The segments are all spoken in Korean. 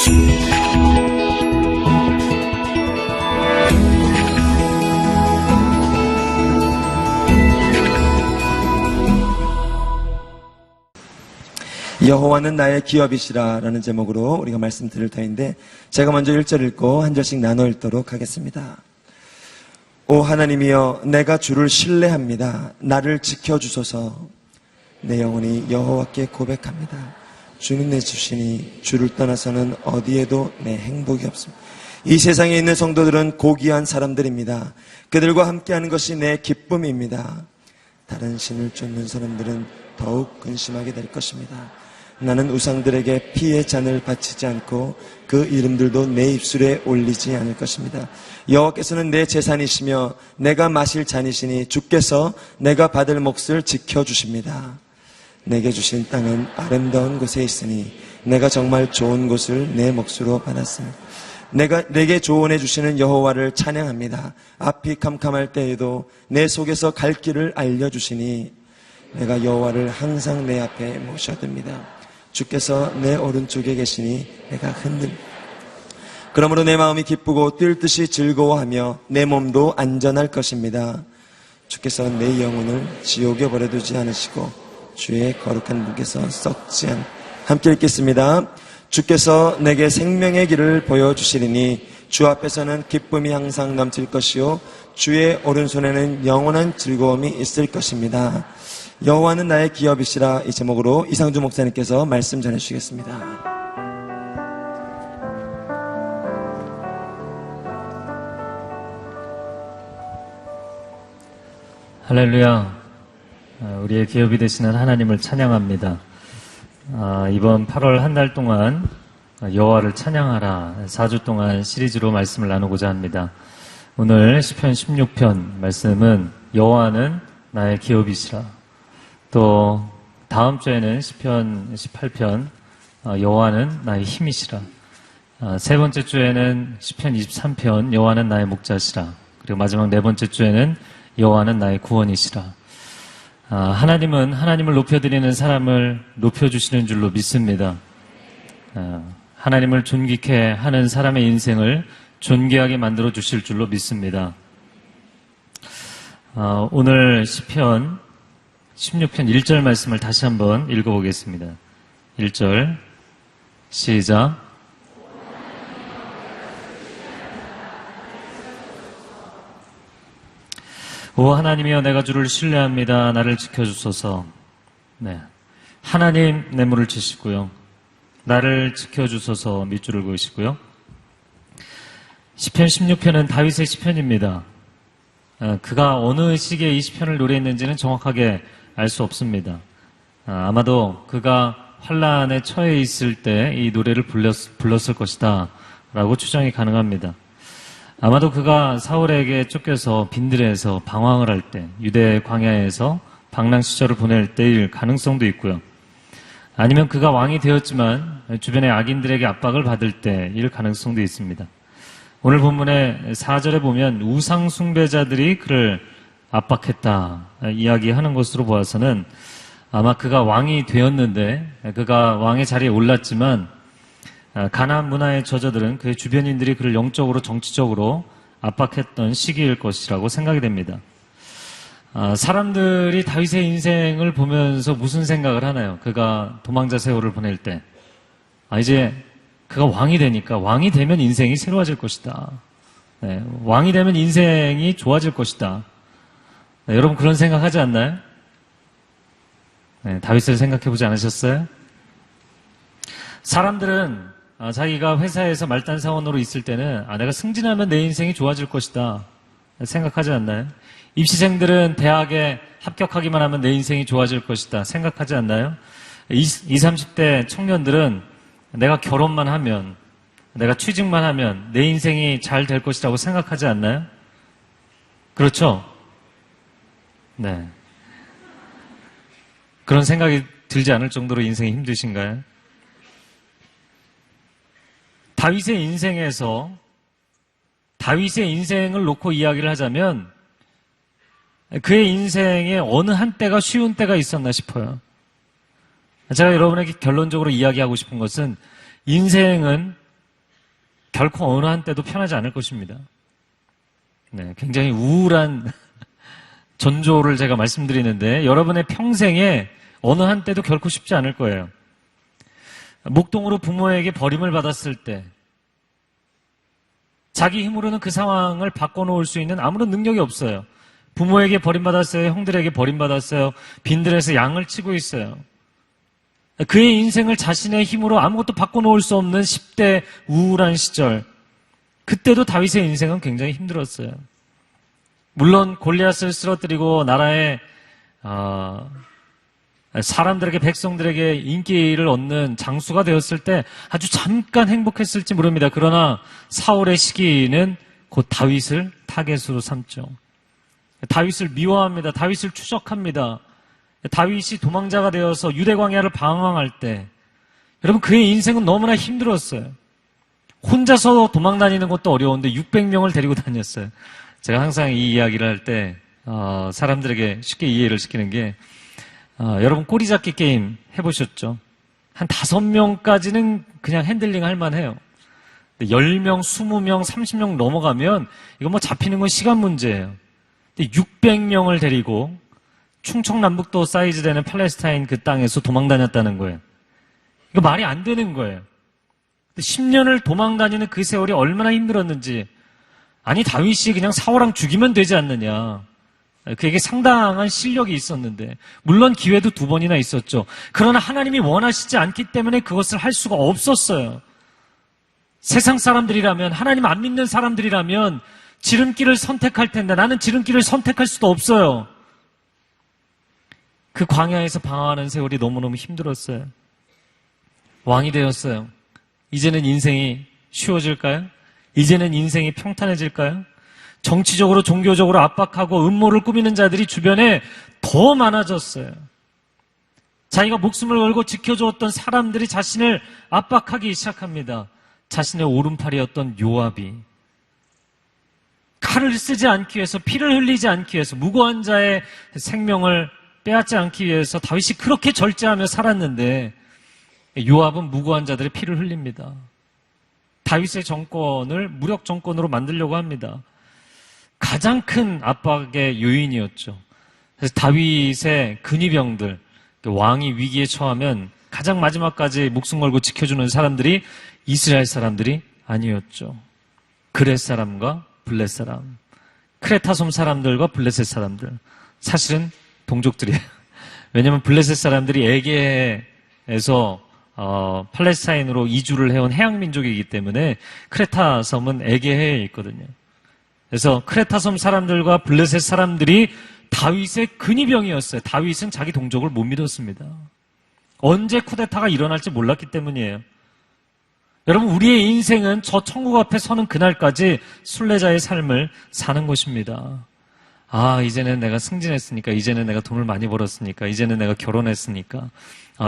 여호와는 나의 기업이시라 라는 제목으로 우리가 말씀드릴 터인데, 제가 먼저 1절 읽고 한 절씩 나눠 읽도록 하겠습니다. 오 하나님이여, 내가 주를 신뢰합니다. 나를 지켜주소서. 내 영혼이 여호와께 고백합니다. 주는 내 주시니 주를 떠나서는 어디에도 내 행복이 없습니다. 이 세상에 있는 성도들은 고귀한 사람들입니다. 그들과 함께하는 것이 내 기쁨입니다. 다른 신을 쫓는 사람들은 더욱 근심하게 될 것입니다. 나는 우상들에게 피의 잔을 바치지 않고 그 이름들도 내 입술에 올리지 않을 것입니다. 여호와께서는 내 재산이시며 내가 마실 잔이시니 주께서 내가 받을 몫을 지켜주십니다. 내게 주신 땅은 아름다운 곳에 있으니 내가 정말 좋은 곳을 내 몫으로 받았습니다. 내게 조언해 주시는 여호와를 찬양합니다. 앞이 캄캄할 때에도 내 속에서 갈 길을 알려주시니 내가 여호와를 항상 내 앞에 모셔둡니다. 주께서 내 오른쪽에 계시니 내가 흔들립니다. 그러므로 내 마음이 기쁘고 뛸 듯이 즐거워하며 내 몸도 안전할 것입니다. 주께서 내 영혼을 지옥에 버려두지 않으시고 주의 거룩한 분께서 썩지 않. 함께 읽겠습니다. 주께서 내게 생명의 길을 보여주시리니 주 앞에서는 기쁨이 항상 넘칠 것이요 주의 오른손에는 영원한 즐거움이 있을 것입니다. 여호와는 나의 기업이시라, 이 제목으로 이상주 목사님께서 말씀 전해주시겠습니다. 할렐루야. 우리의 기업이 되시는 하나님을 찬양합니다. 이번 8월 한 달 동안 여호와를 찬양하라 4주 동안 시리즈로 말씀을 나누고자 합니다. 오늘 시편 16편 말씀은 여호와는 나의 기업이시라. 또 다음 주에는 시편 18편 여호와는 나의 힘이시라. 세 번째 주에는 시편 23편 여호와는 나의 목자시라. 그리고 마지막 네 번째 주에는 여호와는 나의 구원이시라. 하나님은 하나님을 높여드리는 사람을 높여주시는 줄로 믿습니다. 하나님을 존귀케 하는 사람의 인생을 존귀하게 만들어 주실 줄로 믿습니다. 오늘 시편 16편 1절 말씀을 다시 한번 읽어보겠습니다. 1절 시작. 오 하나님이여, 내가 주를 신뢰합니다. 나를 지켜주소서. 네, 하나님 뇌물을 치시고요, 나를 지켜주소서 밑줄을 그으시고요. 시편 16편은 다윗의 시편입니다. 그가 어느 시기에 이 시편을 노래했는지는 정확하게 알 수 없습니다. 아마도 그가 환란에 처해 있을 때 이 노래를 불렀을 것이다 라고 추정이 가능합니다. 아마도 그가 사울에게 쫓겨서 빈들에서 방황을 할 때, 유대 광야에서 방랑 시절을 보낼 때일 가능성도 있고요. 아니면 그가 왕이 되었지만 주변의 악인들에게 압박을 받을 때일 가능성도 있습니다. 오늘 본문의 4절에 보면 우상 숭배자들이 그를 압박했다 이야기하는 것으로 보아서는 아마 그가 왕이 되었는데, 그가 왕의 자리에 올랐지만 가나안 문화의 저자들은 그의 주변인들이 그를 영적으로 정치적으로 압박했던 시기일 것이라고 생각이 됩니다. 사람들이 다윗의 인생을 보면서 무슨 생각을 하나요? 그가 도망자 세월을 보낼 때, 이제 그가 왕이 되니까, 왕이 되면 인생이 새로워질 것이다. 네, 왕이 되면 인생이 좋아질 것이다. 네, 여러분 그런 생각하지 않나요? 네, 다윗을 생각해보지 않으셨어요? 사람들은 자기가 회사에서 말단 사원으로 있을 때는 내가 승진하면 내 인생이 좋아질 것이다 생각하지 않나요? 입시생들은 대학에 합격하기만 하면 내 인생이 좋아질 것이다 생각하지 않나요? 20, 30대 청년들은 내가 결혼만 하면, 내가 취직만 하면 내 인생이 잘 될 것이라고 생각하지 않나요? 그렇죠? 네. 그런 생각이 들지 않을 정도로 인생이 힘드신가요? 다윗의 인생에서 다윗의 인생을 놓고 이야기를 하자면 그의 인생에 어느 한때가 쉬운 때가 있었나 싶어요. 제가 여러분에게 결론적으로 이야기하고 싶은 것은 인생은 결코 어느 한때도 편하지 않을 것입니다. 네, 굉장히 우울한 전조를 제가 말씀드리는데 여러분의 평생에 어느 한때도 결코 쉽지 않을 거예요. 목동으로 부모에게 버림을 받았을 때 자기 힘으로는 그 상황을 바꿔놓을 수 있는 아무런 능력이 없어요. 부모에게 버림받았어요. 형들에게 버림받았어요. 빈들에서 양을 치고 있어요. 그의 인생을 자신의 힘으로 아무것도 바꿔놓을 수 없는 10대 우울한 시절. 그때도 다윗의 인생은 굉장히 힘들었어요. 물론 골리앗을 쓰러뜨리고 나라의 사람들에게 백성들에게 인기를 얻는 장수가 되었을 때 아주 잠깐 행복했을지 모릅니다. 그러나 사울의 시기는 곧 다윗을 타겟으로 삼죠. 다윗을 미워합니다. 다윗을 추적합니다. 다윗이 도망자가 되어서 유대 광야를 방황할 때 여러분 그의 인생은 너무나 힘들었어요. 혼자서 도망 다니는 것도 어려운데 600명을 데리고 다녔어요. 제가 항상 이 이야기를 할 때 사람들에게 쉽게 이해를 시키는 게 여러분 꼬리잡기 게임 해보셨죠? 한 5명까지는 그냥 핸들링 할 만해요. 10명, 20명, 30명 넘어가면 이거 뭐 잡히는 건 시간 문제예요. 근데 600명을 데리고 충청남북도 사이즈 되는 팔레스타인 그 땅에서 도망 다녔다는 거예요. 이거 말이 안 되는 거예요. 10년을 도망 다니는 그 세월이 얼마나 힘들었는지. 아니 다윗이 그냥 사울왕 죽이면 되지 않느냐. 그에게 상당한 실력이 있었는데 물론 기회도 2번이나 있었죠. 그러나 하나님이 원하시지 않기 때문에 그것을 할 수가 없었어요. 세상 사람들이라면 하나님 안 믿는 사람들이라면 지름길을 선택할 텐데 나는 지름길을 선택할 수도 없어요. 그 광야에서 방황하는 세월이 너무너무 힘들었어요. 왕이 되었어요. 이제는 인생이 쉬워질까요? 이제는 인생이 평탄해질까요? 정치적으로 종교적으로 압박하고 음모를 꾸미는 자들이 주변에 더 많아졌어요. 자기가 목숨을 걸고 지켜주었던 사람들이 자신을 압박하기 시작합니다. 자신의 오른팔이었던 요압이 칼을 쓰지 않기 위해서 피를 흘리지 않기 위해서 무고한 자의 생명을 빼앗지 않기 위해서 다윗이 그렇게 절제하며 살았는데 요압은 무고한 자들의 피를 흘립니다. 다윗의 정권을 무력 정권으로 만들려고 합니다. 가장 큰 압박의 요인이었죠. 그래서 다윗의 근위병들, 왕이 위기에 처하면 가장 마지막까지 목숨 걸고 지켜주는 사람들이 이스라엘 사람들이 아니었죠. 그렛 사람과 블렛 사람, 크레타솜 사람들과 블레셋 사람들, 사실은 동족들이에요. 왜냐하면 블레셋 사람들이 에게에서 팔레스타인으로 이주를 해온 해양 민족이기 때문에 크레타 섬은 에게해에 있거든요. 그래서 크레타 섬 사람들과 블레셋 사람들이 다윗의 근위병이었어요. 다윗은 자기 동족을 못 믿었습니다. 언제 쿠데타가 일어날지 몰랐기 때문이에요. 여러분, 우리의 인생은 저 천국 앞에 서는 그날까지 순례자의 삶을 사는 것입니다. 아, 이제는 내가 승진했으니까, 이제는 내가 돈을 많이 벌었으니까, 이제는 내가 결혼했으니까,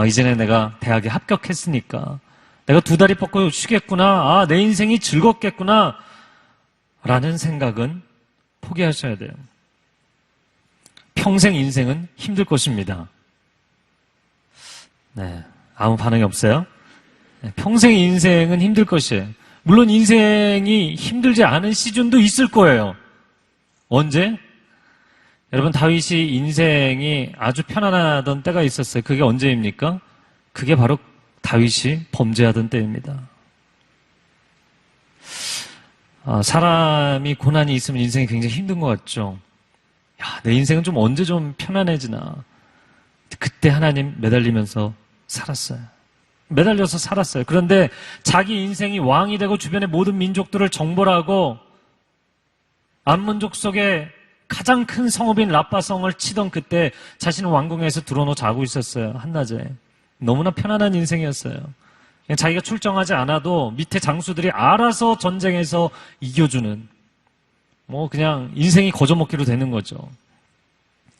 이제는 내가 대학에 합격했으니까, 내가 2다리 뻗고 쉬겠구나, 내 인생이 즐겁겠구나, 라는 생각은 포기하셔야 돼요. 평생 인생은 힘들 것입니다. 네, 아무 반응이 없어요? 네, 평생 인생은 힘들 것이에요. 물론 인생이 힘들지 않은 시즌도 있을 거예요. 언제? 여러분, 다윗이 인생이 아주 편안하던 때가 있었어요. 그게 언제입니까? 그게 바로 다윗이 범죄하던 때입니다. 사람이 고난이 있으면 인생이 굉장히 힘든 것 같죠. 야, 내 인생은 좀 언제 좀 편안해지나. 그때 하나님 매달리면서 살았어요. 매달려서 살았어요. 그런데 자기 인생이 왕이 되고 주변의 모든 민족들을 정벌하고 암몬족 속에 가장 큰 성읍인 라빠성을 치던 그때 자신은 왕궁에서 드러누워 자고 있었어요. 한낮에. 너무나 편안한 인생이었어요. 그냥 자기가 출정하지 않아도 밑에 장수들이 알아서 전쟁에서 이겨주는, 그냥 인생이 거저먹기로 되는 거죠.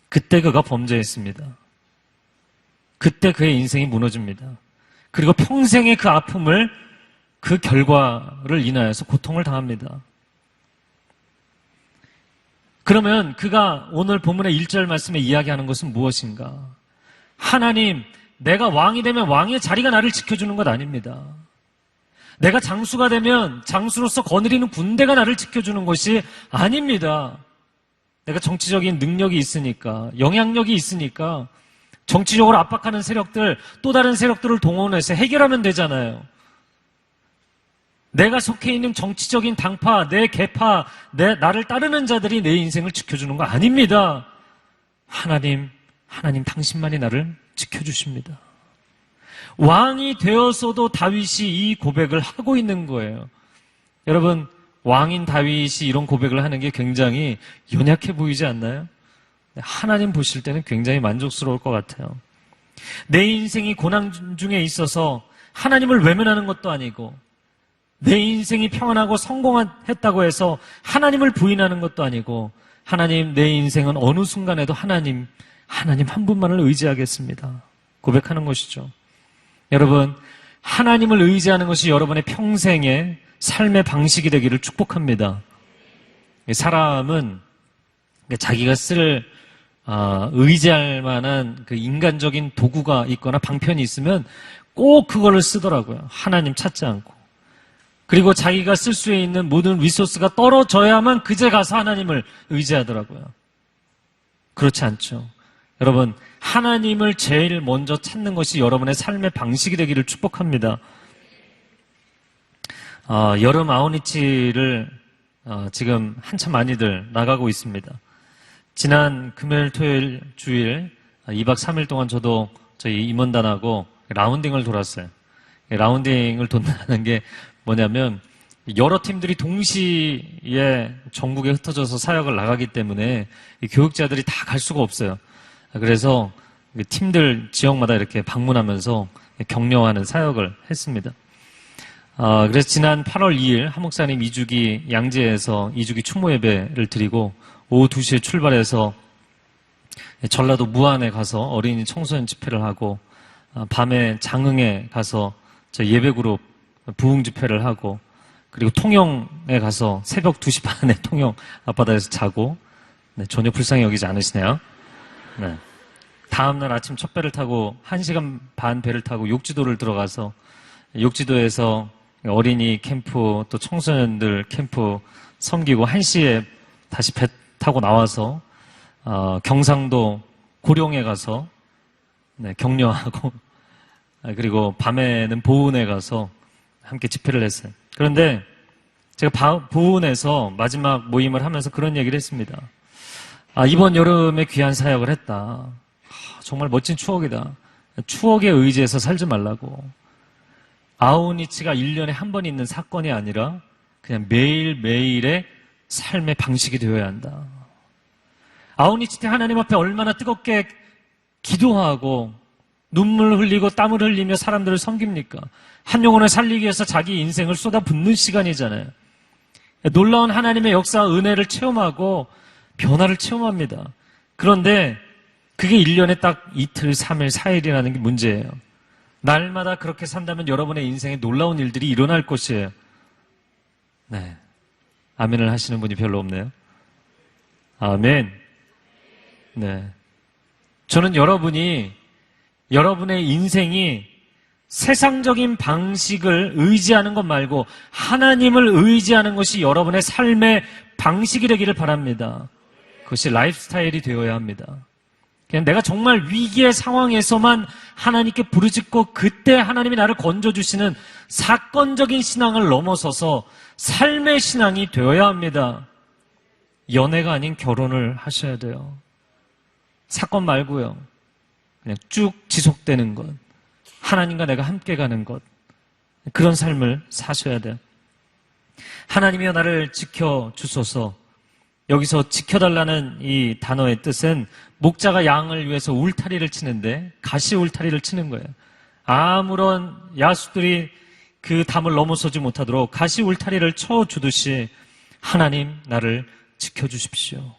그때 그가 범죄했습니다. 그때 그의 인생이 무너집니다. 그리고 평생의 그 아픔을, 그 결과를 인하여서 고통을 당합니다. 그러면 그가 오늘 본문의 1절 말씀에 이야기하는 것은 무엇인가? 하나님, 내가 왕이 되면 왕의 자리가 나를 지켜주는 것 아닙니다. 내가 장수가 되면 장수로서 거느리는 군대가 나를 지켜주는 것이 아닙니다. 내가 정치적인 능력이 있으니까, 영향력이 있으니까 정치적으로 압박하는 세력들, 또 다른 세력들을 동원해서 해결하면 되잖아요. 내가 속해 있는 정치적인 당파, 내 계파, 나를 따르는 자들이 내 인생을 지켜주는 거 아닙니다. 하나님 당신만이 나를 지켜주십니다. 왕이 되어서도 다윗이 이 고백을 하고 있는 거예요. 여러분, 왕인 다윗이 이런 고백을 하는 게 굉장히 연약해 보이지 않나요? 하나님 보실 때는 굉장히 만족스러울 것 같아요. 내 인생이 고난 중에 있어서 하나님을 외면하는 것도 아니고, 내 인생이 평안하고 성공했다고 해서 하나님을 부인하는 것도 아니고, 하나님, 내 인생은 어느 순간에도 하나님 한 분만을 의지하겠습니다. 고백하는 것이죠. 여러분, 하나님을 의지하는 것이 여러분의 평생의 삶의 방식이 되기를 축복합니다. 사람은 자기가 쓸 의지할 만한 그 인간적인 도구가 있거나 방편이 있으면 꼭 그거를 쓰더라고요. 하나님 찾지 않고. 그리고 자기가 쓸 수 있는 모든 리소스가 떨어져야만 그제 가서 하나님을 의지하더라고요. 그렇지 않죠. 여러분, 하나님을 제일 먼저 찾는 것이 여러분의 삶의 방식이 되기를 축복합니다. 여름 아웃리치를 지금 한참 많이들 나가고 있습니다. 지난 금요일, 토요일, 주일 2박 3일 동안 저도 저희 임원단하고 라운딩을 돌았어요. 라운딩을 돈다는 게 뭐냐면 여러 팀들이 동시에 전국에 흩어져서 사역을 나가기 때문에 교육자들이 다 갈 수가 없어요. 그래서 팀들 지역마다 이렇게 방문하면서 격려하는 사역을 했습니다. 그래서 지난 8월 2일 한목사님 2주기 양재에서 2주기 추모 예배를 드리고 오후 2시에 출발해서 전라도 무안에 가서 어린이 청소년 집회를 하고 밤에 장흥에 가서 저 예배그룹 부흥 집회를 하고 그리고 통영에 가서 새벽 2시 반에 통영 앞바다에서 자고 전혀 불쌍히 여기지 않으시네요. 네. 다음날 아침 첫 배를 타고 1시간 반 배를 타고 욕지도를 들어가서 욕지도에서 어린이 캠프 또 청소년들 캠프 섬기고 1시에 다시 배 타고 나와서 경상도 고령에 가서 격려하고 그리고 밤에는 보은에 가서 함께 집회를 했어요. 그런데 제가 보은에서 마지막 모임을 하면서 그런 얘기를 했습니다. 이번 여름에 귀한 사역을 했다. 정말 멋진 추억이다. 추억에 의지해서 살지 말라고. 아우니치가 1년에 한 번 있는 사건이 아니라 그냥 매일매일의 삶의 방식이 되어야 한다. 아우니치 때 하나님 앞에 얼마나 뜨겁게 기도하고 눈물 흘리고 땀을 흘리며 사람들을 섬깁니까? 한 영혼을 살리기 위해서 자기 인생을 쏟아붓는 시간이잖아요. 놀라운 하나님의 역사, 은혜를 체험하고 변화를 체험합니다. 그런데 그게 1년에 딱 이틀, 3일, 4일이라는 게 문제예요. 날마다 그렇게 산다면 여러분의 인생에 놀라운 일들이 일어날 것이에요. 네. 아멘을 하시는 분이 별로 없네요. 아멘. 네. 저는 여러분의 인생이 세상적인 방식을 의지하는 것 말고 하나님을 의지하는 것이 여러분의 삶의 방식이 되기를 바랍니다. 그것이 라이프스타일이 되어야 합니다. 그냥 내가 정말 위기의 상황에서만 하나님께 부르짖고 그때 하나님이 나를 건져주시는 사건적인 신앙을 넘어서서 삶의 신앙이 되어야 합니다. 연애가 아닌 결혼을 하셔야 돼요. 사건 말고요. 그냥 쭉 지속되는 것. 하나님과 내가 함께 가는 것. 그런 삶을 사셔야 돼요. 하나님이여 나를 지켜주소서. 여기서 지켜달라는 이 단어의 뜻은 목자가 양을 위해서 울타리를 치는데 가시 울타리를 치는 거예요. 아무런 야수들이 그 담을 넘어서지 못하도록 가시 울타리를 쳐주듯이 하나님 나를 지켜주십시오.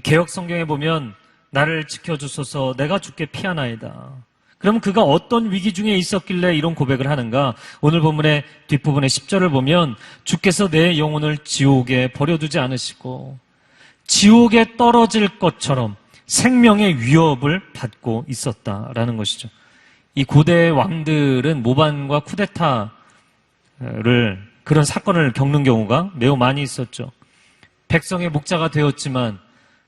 개역 성경에 보면 나를 지켜주소서 내가 주께 피하나이다. 그럼 그가 어떤 위기 중에 있었길래 이런 고백을 하는가? 오늘 본문의 뒷부분의 10절을 보면 주께서 내 영혼을 지옥에 버려두지 않으시고 지옥에 떨어질 것처럼 생명의 위협을 받고 있었다라는 것이죠. 이 고대 왕들은 모반과 쿠데타를 그런 사건을 겪는 경우가 매우 많이 있었죠. 백성의 목자가 되었지만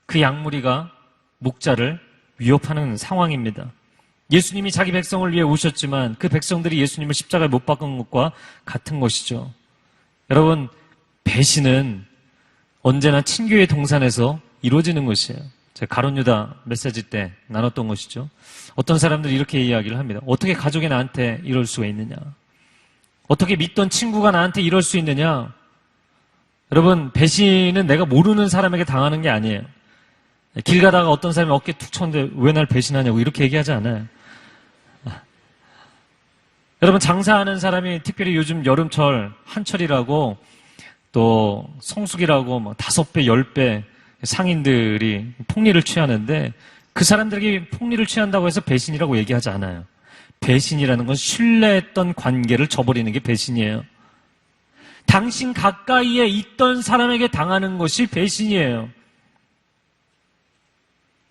그 양무리가 목자를 위협하는 상황입니다. 예수님이 자기 백성을 위해 오셨지만 그 백성들이 예수님을 십자가에 못 박은 것과 같은 것이죠. 여러분, 배신은 언제나 친교의 동산에서 이루어지는 것이에요. 제가 가룟유다 메시지 때 나눴던 것이죠. 어떤 사람들이 이렇게 이야기를 합니다. 어떻게 가족이 나한테 이럴 수가 있느냐? 어떻게 믿던 친구가 나한테 이럴 수 있느냐? 여러분, 배신은 내가 모르는 사람에게 당하는 게 아니에요. 길 가다가 어떤 사람이 어깨 툭 쳤는데 왜 날 배신하냐고 이렇게 얘기하지 않아요. 여러분, 장사하는 사람이 특별히 요즘 여름철 한철이라고 또 성수기라고 뭐 5배, 10배 상인들이 폭리를 취하는데 그 사람들에게 폭리를 취한다고 해서 배신이라고 얘기하지 않아요. 배신이라는 건 신뢰했던 관계를 저버리는 게 배신이에요. 당신 가까이에 있던 사람에게 당하는 것이 배신이에요.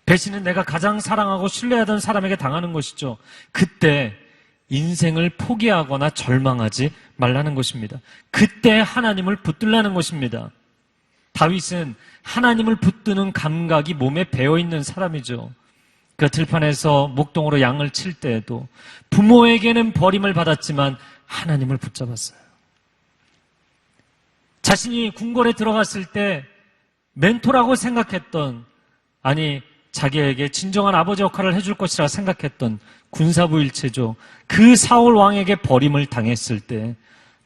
배신은 내가 가장 사랑하고 신뢰하던 사람에게 당하는 것이죠. 그때 인생을 포기하거나 절망하지 말라는 것입니다. 그때 하나님을 붙들라는 것입니다. 다윗은 하나님을 붙드는 감각이 몸에 배어있는 사람이죠. 그 들판에서 목동으로 양을 칠 때에도 부모에게는 버림을 받았지만 하나님을 붙잡았어요. 자신이 궁궐에 들어갔을 때 멘토라고 생각했던, 아니 자기에게 진정한 아버지 역할을 해줄 것이라 생각했던 군사부 일체죠. 그 사울 왕에게 버림을 당했을 때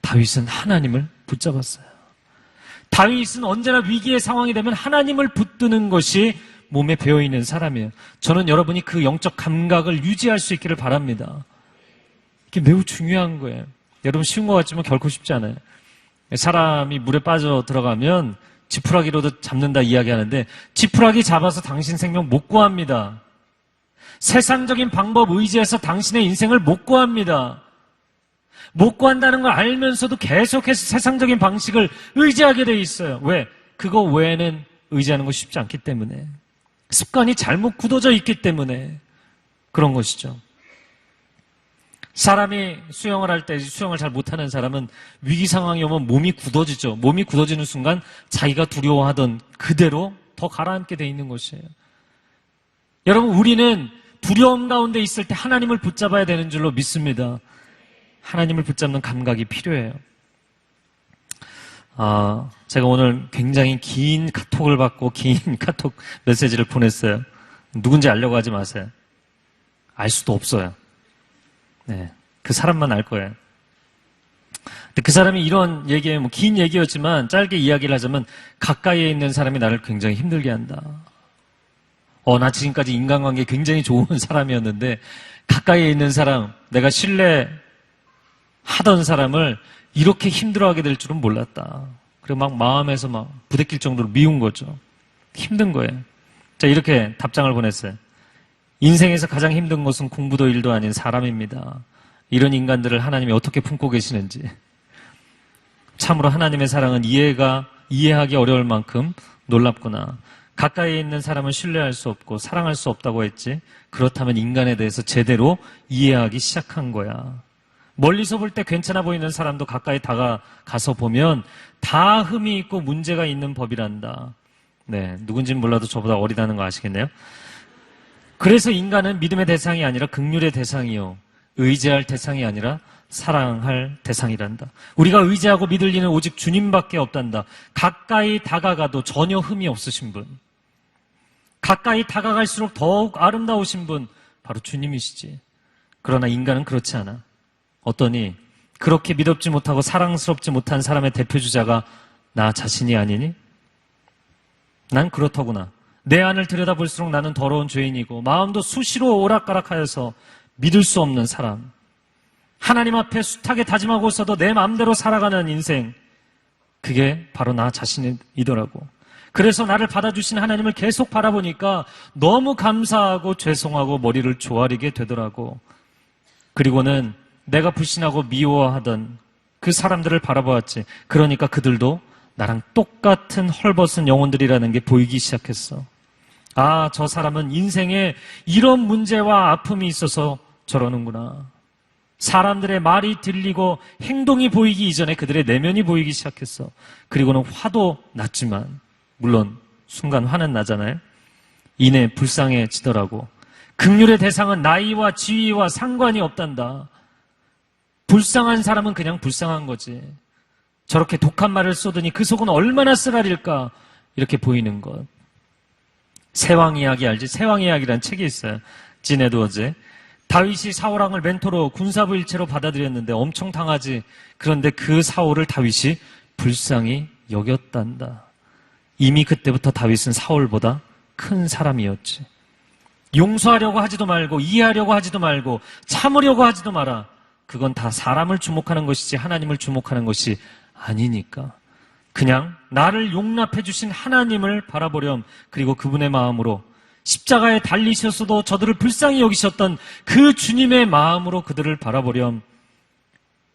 다윗은 하나님을 붙잡았어요. 다윗은 언제나 위기의 상황이 되면 하나님을 붙드는 것이 몸에 배어있는 사람이에요. 저는 여러분이 그 영적 감각을 유지할 수 있기를 바랍니다. 이게 매우 중요한 거예요. 여러분, 쉬운 것 같지만 결코 쉽지 않아요. 사람이 물에 빠져 들어가면 지푸라기로도 잡는다 이야기하는데 지푸라기 잡아서 당신 생명 못 구합니다. 세상적인 방법 의지해서 당신의 인생을 못 구합니다. 못 구한다는 걸 알면서도 계속해서 세상적인 방식을 의지하게 돼 있어요. 왜? 그거 외에는 의지하는 것이 쉽지 않기 때문에. 습관이 잘못 굳어져 있기 때문에 그런 것이죠. 사람이 수영을 할 때 수영을 잘 못하는 사람은 위기 상황이 오면 몸이 굳어지죠. 몸이 굳어지는 순간 자기가 두려워하던 그대로 더 가라앉게 돼 있는 것이에요. 여러분, 우리는 두려움 가운데 있을 때 하나님을 붙잡아야 되는 줄로 믿습니다. 하나님을 붙잡는 감각이 필요해요. 제가 오늘 굉장히 긴 카톡을 받고 긴 카톡 메시지를 보냈어요. 누군지 알려고 하지 마세요. 알 수도 없어요. 네, 그 사람만 알 거예요. 근데 그 사람이 이런 얘기에 뭐 긴 얘기였지만 짧게 이야기를 하자면 가까이에 있는 사람이 나를 굉장히 힘들게 한다. 나 지금까지 인간관계 굉장히 좋은 사람이었는데 가까이에 있는 사람, 내가 신뢰하던 사람을 이렇게 힘들어하게 될 줄은 몰랐다. 그리고 막 마음에서 막 부대낄 정도로 미운 거죠. 힘든 거예요. 자, 이렇게 답장을 보냈어요. 인생에서 가장 힘든 것은 공부도 일도 아닌 사람입니다. 이런 인간들을 하나님이 어떻게 품고 계시는지. 참으로 하나님의 사랑은 이해하기 어려울 만큼 놀랍구나. 가까이에 있는 사람은 신뢰할 수 없고 사랑할 수 없다고 했지. 그렇다면 인간에 대해서 제대로 이해하기 시작한 거야. 멀리서 볼 때 괜찮아 보이는 사람도 가까이 다가가서 보면 다 흠이 있고 문제가 있는 법이란다. 네, 누군지는 몰라도 저보다 어리다는 거 아시겠네요? 그래서 인간은 믿음의 대상이 아니라 긍휼의 대상이요, 의지할 대상이 아니라 사랑할 대상이란다. 우리가 의지하고 믿을 이는 오직 주님밖에 없단다. 가까이 다가가도 전혀 흠이 없으신 분, 가까이 다가갈수록 더욱 아름다우신 분, 바로 주님이시지. 그러나 인간은 그렇지 않아. 어떠니? 그렇게 믿음지 못하고 사랑스럽지 못한 사람의 대표주자가 나 자신이 아니니? 난 그렇더구나. 내 안을 들여다볼수록 나는 더러운 죄인이고 마음도 수시로 오락가락하여서 믿을 수 없는 사람. 하나님 앞에 숱하게 다짐하고서도 내 마음대로 살아가는 인생, 그게 바로 나 자신이더라고. 그래서 나를 받아주신 하나님을 계속 바라보니까 너무 감사하고 죄송하고 머리를 조아리게 되더라고. 그리고는 내가 불신하고 미워하던 그 사람들을 바라보았지. 그러니까 그들도 나랑 똑같은 헐벗은 영혼들이라는 게 보이기 시작했어. 저 사람은 인생에 이런 문제와 아픔이 있어서 저러는구나. 사람들의 말이 들리고 행동이 보이기 이전에 그들의 내면이 보이기 시작했어. 그리고는 화도 났지만, 물론 순간 화는 나잖아요. 이내 불쌍해지더라고. 긍휼의 대상은 나이와 지위와 상관이 없단다. 불쌍한 사람은 그냥 불쌍한 거지. 저렇게 독한 말을 쏟으니 그 속은 얼마나 쓰라릴까, 이렇게 보이는 것. 세왕 이야기 알지? 세왕 이야기라는 책이 있어요. 진 에드워즈. 다윗이 사울왕을 멘토로 군사부 일체로 받아들였는데 엄청 당하지. 그런데 그 사울을 다윗이 불쌍히 여겼단다. 이미 그때부터 다윗은 사울보다 큰 사람이었지. 용서하려고 하지도 말고, 이해하려고 하지도 말고, 참으려고 하지도 마라. 그건 다 사람을 주목하는 것이지 하나님을 주목하는 것이 아니니까. 그냥 나를 용납해 주신 하나님을 바라보렴. 그리고 그분의 마음으로, 십자가에 달리셨어도 저들을 불쌍히 여기셨던 그 주님의 마음으로 그들을 바라보렴.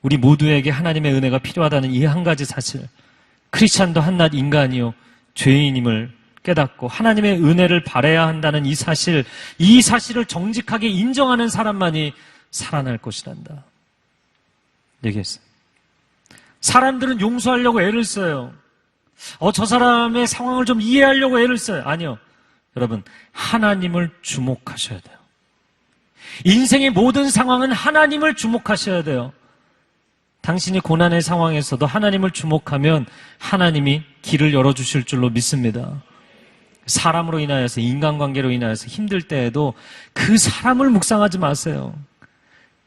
우리 모두에게 하나님의 은혜가 필요하다는 이 한 가지 사실, 크리스찬도 한낱 인간이요 죄인임을 깨닫고 하나님의 은혜를 바라야 한다는 이 사실을 정직하게 인정하는 사람만이 살아날 것이란다 얘기했어요. 사람들은 용서하려고 애를 써요. 저 사람의 상황을 좀 이해하려고 애를 써요. 아니요. 여러분, 하나님을 주목하셔야 돼요. 인생의 모든 상황은 하나님을 주목하셔야 돼요. 당신이 고난의 상황에서도 하나님을 주목하면 하나님이 길을 열어주실 줄로 믿습니다. 사람으로 인하여서, 인간관계로 인하여서 힘들 때에도 그 사람을 묵상하지 마세요.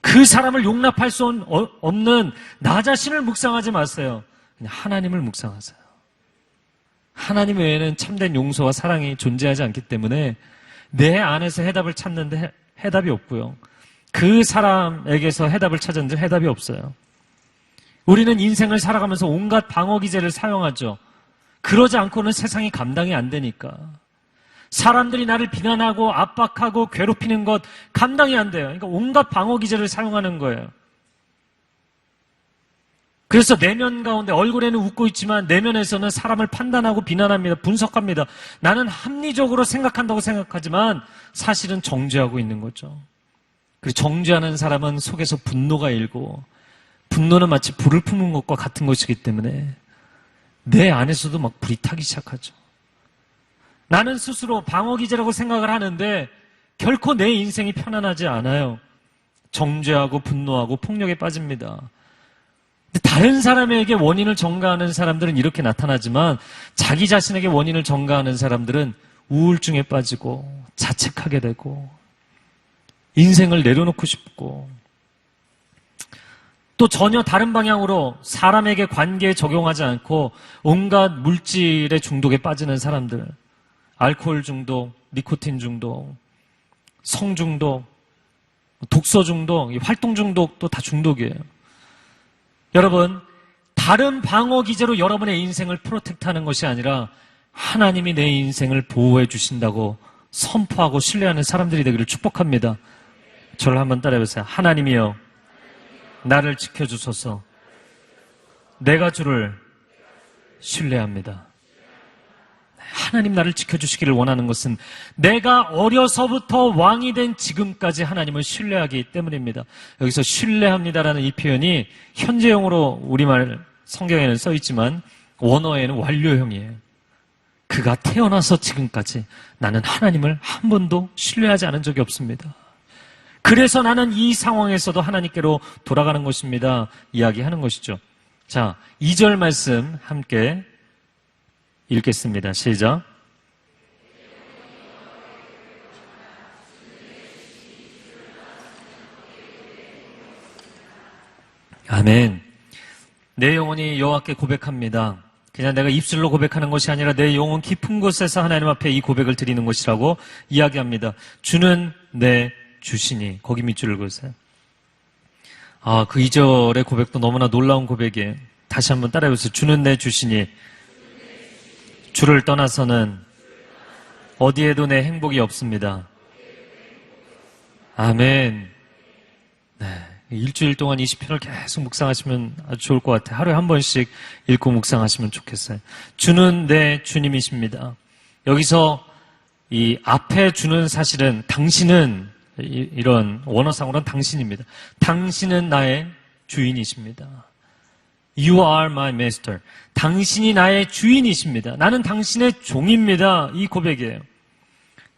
그 사람을 용납할 수 없는 나 자신을 묵상하지 마세요. 그냥 하나님을 묵상하세요. 하나님 외에는 참된 용서와 사랑이 존재하지 않기 때문에 내 안에서 해답을 찾는데 해답이 없고요. 그 사람에게서 해답을 찾았는데 해답이 없어요. 우리는 인생을 살아가면서 온갖 방어 기제를 사용하죠. 그러지 않고는 세상이 감당이 안 되니까. 사람들이 나를 비난하고 압박하고 괴롭히는 것 감당이 안 돼요. 그러니까 온갖 방어 기제를 사용하는 거예요. 그래서 내면 가운데 얼굴에는 웃고 있지만 내면에서는 사람을 판단하고 비난합니다. 분석합니다. 나는 합리적으로 생각한다고 생각하지만 사실은 정죄하고 있는 거죠. 그리고 정죄하는 사람은 속에서 분노가 일고, 분노는 마치 불을 품은 것과 같은 것이기 때문에 내 안에서도 막 불이 타기 시작하죠. 나는 스스로 방어기제라고 생각을 하는데 결코 내 인생이 편안하지 않아요. 정죄하고 분노하고 폭력에 빠집니다. 근데 다른 사람에게 원인을 전가하는 사람들은 이렇게 나타나지만 자기 자신에게 원인을 전가하는 사람들은 우울증에 빠지고 자책하게 되고 인생을 내려놓고 싶고, 또 전혀 다른 방향으로 사람에게 관계에 적용하지 않고 온갖 물질의 중독에 빠지는 사람들, 알코올 중독, 니코틴 중독, 성 중독, 독서 중독, 활동 중독도 다 중독이에요. 여러분, 다른 방어 기제로 여러분의 인생을 프로텍트하는 것이 아니라 하나님이 내 인생을 보호해 주신다고 선포하고 신뢰하는 사람들이 되기를 축복합니다. 저를 한번 따라해보세요. 하나님이여, 나를 지켜주소서. 내가 주를 신뢰합니다. 하나님 나를 지켜주시기를 원하는 것은 내가 어려서부터 왕이 된 지금까지 하나님을 신뢰하기 때문입니다. 여기서 신뢰합니다라는 이 표현이 현재형으로 우리말 성경에는 써있지만 원어에는 완료형이에요. 그가 태어나서 지금까지 나는 하나님을 한 번도 신뢰하지 않은 적이 없습니다. 그래서 나는 이 상황에서도 하나님께로 돌아가는 것입니다. 이야기하는 것이죠. 자, 2절 말씀 함께 읽겠습니다. 시작. 아멘. 내 영혼이 여호와께 고백합니다. 그냥 내가 입술로 고백하는 것이 아니라 내 영혼 깊은 곳에서 하나님 앞에 이 고백을 드리는 것이라고 이야기합니다. 주는 내 주시니. 거기 밑줄을 그으세요. 그 2절의 고백도 너무나 놀라운 고백이에요. 다시 한번 따라해보세요. 주는 내 주시니. 주를 떠나서는 어디에도 내 행복이 없습니다. 아멘. 네. 일주일 동안 20편을 계속 묵상하시면 아주 좋을 것 같아요. 하루에 한 번씩 읽고 묵상하시면 좋겠어요. 주는 내 주님이십니다. 여기서 이 앞에 주는 사실은 당신은 이런 원어상으로는 당신입니다. 당신은 나의 주인이십니다. You are my master. 당신이 나의 주인이십니다. 나는 당신의 종입니다. 이 고백이에요.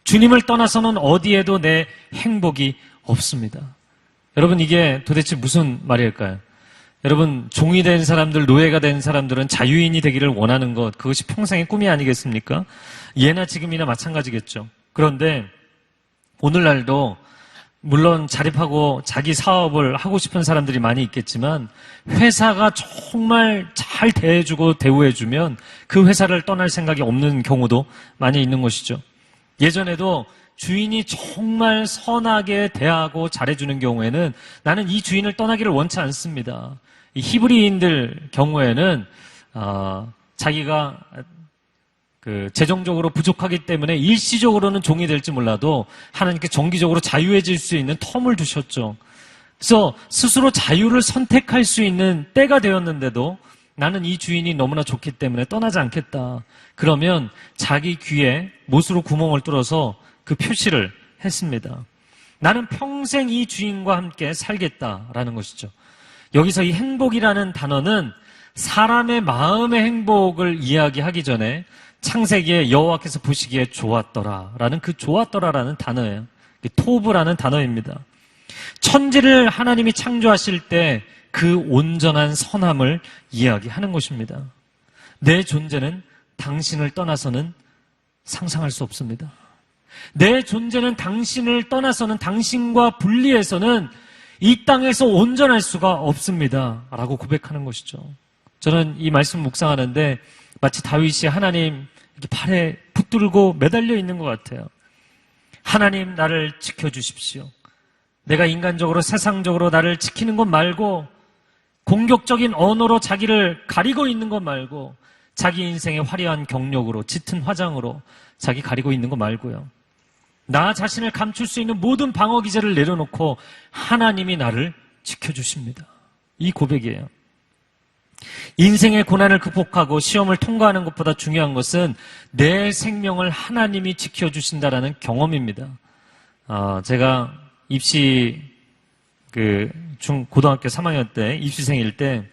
주님을 떠나서는 어디에도 내 행복이 없습니다. 여러분, 이게 도대체 무슨 말일까요? 여러분, 종이 된 사람들, 노예가 된 사람들은 자유인이 되기를 원하는 것, 그것이 평생의 꿈이 아니겠습니까? 예나 지금이나 마찬가지겠죠. 그런데 오늘날도 물론 자립하고 자기 사업을 하고 싶은 사람들이 많이 있겠지만 회사가 정말 잘 대해주고 대우해주면 그 회사를 떠날 생각이 없는 경우도 많이 있는 것이죠. 예전에도 주인이 정말 선하게 대하고 잘해주는 경우에는 나는 이 주인을 떠나기를 원치 않습니다. 이 히브리인들 경우에는 자기가 재정적으로 부족하기 때문에 일시적으로는 종이 될지 몰라도 하나님께 정기적으로 자유해질 수 있는 텀을 두셨죠. 그래서 스스로 자유를 선택할 수 있는 때가 되었는데도 나는 이 주인이 너무나 좋기 때문에 떠나지 않겠다. 그러면 자기 귀에 못으로 구멍을 뚫어서 그 표시를 했습니다. 나는 평생 이 주인과 함께 살겠다라는 것이죠. 여기서 이 행복이라는 단어는 사람의 마음의 행복을 이야기하기 전에 창세기에 여호와께서 보시기에 좋았더라라는 그 좋았더라라는 단어예요. 토브라는 단어입니다. 천지를 하나님이 창조하실 때 그 온전한 선함을 이야기하는 것입니다. 내 존재는 당신을 떠나서는 상상할 수 없습니다. 내 존재는 당신을 떠나서는, 당신과 분리해서는 이 땅에서 온전할 수가 없습니다. 라고 고백하는 것이죠. 저는 이 말씀 묵상하는데 마치 다윗이 하나님 이렇게 팔에 붙들고 매달려 있는 것 같아요. 하나님, 나를 지켜주십시오. 내가 인간적으로 세상적으로 나를 지키는 것 말고, 공격적인 언어로 자기를 가리고 있는 것 말고, 자기 인생의 화려한 경력으로, 짙은 화장으로 자기 가리고 있는 것 말고요. 나 자신을 감출 수 있는 모든 방어 기제를 내려놓고 하나님이 나를 지켜주십니다. 이 고백이에요. 인생의 고난을 극복하고 시험을 통과하는 것보다 중요한 것은 내 생명을 하나님이 지켜주신다라는 경험입니다. 제가 입시 고등학교 3학년 때 입시생일 때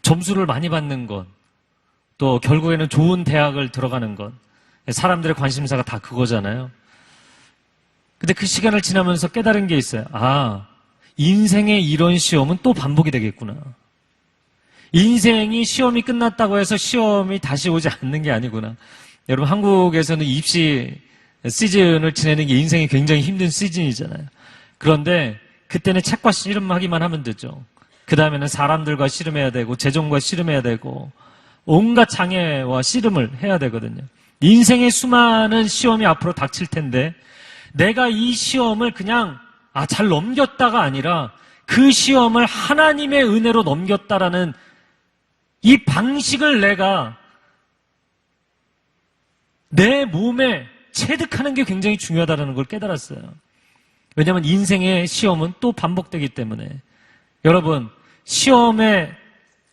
점수를 많이 받는 것, 또 결국에는 좋은 대학을 들어가는 것, 사람들의 관심사가 다 그거잖아요. 근데 그 시간을 지나면서 깨달은 게 있어요. 인생의 이런 시험은 또 반복이 되겠구나. 인생이 시험이 끝났다고 해서 시험이 다시 오지 않는 게 아니구나. 여러분, 한국에서는 입시 시즌을 지내는 게 인생이 굉장히 힘든 시즌이잖아요. 그런데 그때는 책과 씨름하기만 하면 되죠. 그 다음에는 사람들과 씨름해야 되고, 재정과 씨름해야 되고, 온갖 장애와 씨름을 해야 되거든요. 인생의 수많은 시험이 앞으로 닥칠 텐데, 내가 이 시험을 그냥 잘 넘겼다가 아니라 그 시험을 하나님의 은혜로 넘겼다라는 이 방식을 내가 내 몸에 체득하는 게 굉장히 중요하다는 걸 깨달았어요. 왜냐하면 인생의 시험은 또 반복되기 때문에. 여러분, 시험의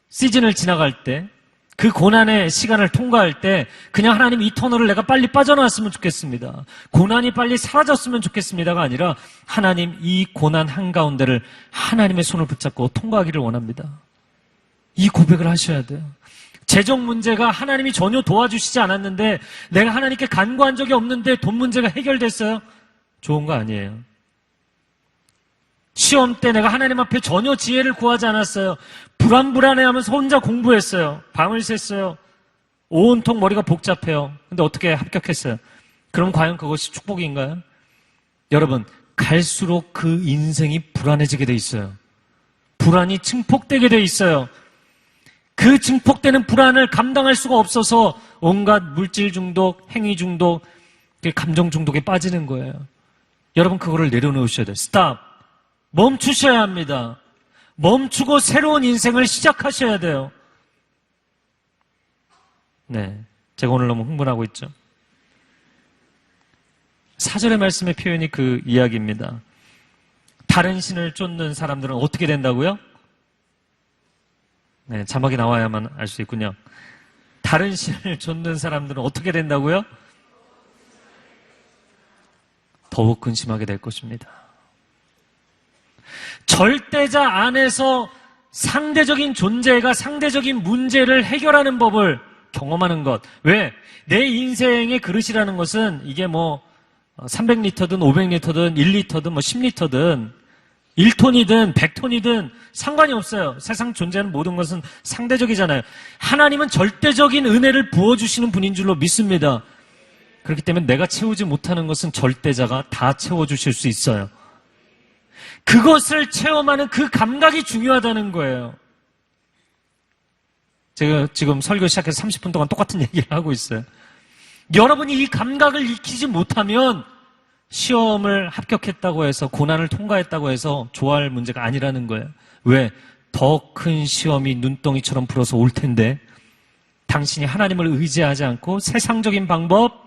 시즌을 지나갈 때, 그 고난의 시간을 통과할 때 그냥 하나님 이 터널을 내가 빨리 빠져나왔으면 좋겠습니다. 고난이 빨리 사라졌으면 좋겠습니다가 아니라 하나님, 이 고난 한가운데를 하나님의 손을 붙잡고 통과하기를 원합니다. 이 고백을 하셔야 돼요. 재정 문제가 하나님이 전혀 도와주시지 않았는데, 내가 하나님께 간구한 적이 없는데 돈 문제가 해결됐어요? 좋은 거 아니에요. 시험 때 내가 하나님 앞에 전혀 지혜를 구하지 않았어요. 불안해하면서 혼자 공부했어요. 밤을 샜어요. 온통 머리가 복잡해요. 근데 어떻게 합격했어요? 그럼 과연 그것이 축복인가요? 여러분, 갈수록 그 인생이 불안해지게 돼 있어요. 불안이 증폭되게 돼 있어요. 그 증폭되는 불안을 감당할 수가 없어서 온갖 물질 중독, 행위 중독, 감정 중독에 빠지는 거예요. 여러분, 그거를 내려놓으셔야 돼요. 스탑. 멈추셔야 합니다. 멈추고 새로운 인생을 시작하셔야 돼요. 네, 제가 오늘 너무 흥분하고 있죠. 4절의 말씀의 표현이 그 이야기입니다. 다른 신을 쫓는 사람들은 어떻게 된다고요? 네, 자막이 나와야만 알 수 있군요. 다른 신을 쫓는 사람들은 어떻게 된다고요? 더욱 근심하게 될 것입니다. 절대자 안에서 상대적인 존재가 상대적인 문제를 해결하는 법을 경험하는 것. 왜? 내 인생의 그릇이라는 것은 이게 뭐 300리터든 500리터든 1리터든 뭐 10리터든 1톤이든 100톤이든 상관이 없어요. 세상 존재하는 모든 것은 상대적이잖아요. 하나님은 절대적인 은혜를 부어주시는 분인 줄로 믿습니다. 그렇기 때문에 내가 채우지 못하는 것은 절대자가 다 채워주실 수 있어요. 그것을 체험하는 그 감각이 중요하다는 거예요. 제가 지금 설교 시작해서 30분 동안 똑같은 얘기를 하고 있어요. 여러분이 이 감각을 익히지 못하면 시험을 합격했다고 해서 고난을 통과했다고 해서 좋아할 문제가 아니라는 거예요. 왜? 더 큰 시험이 눈덩이처럼 불어서 올 텐데 당신이 하나님을 의지하지 않고 세상적인 방법,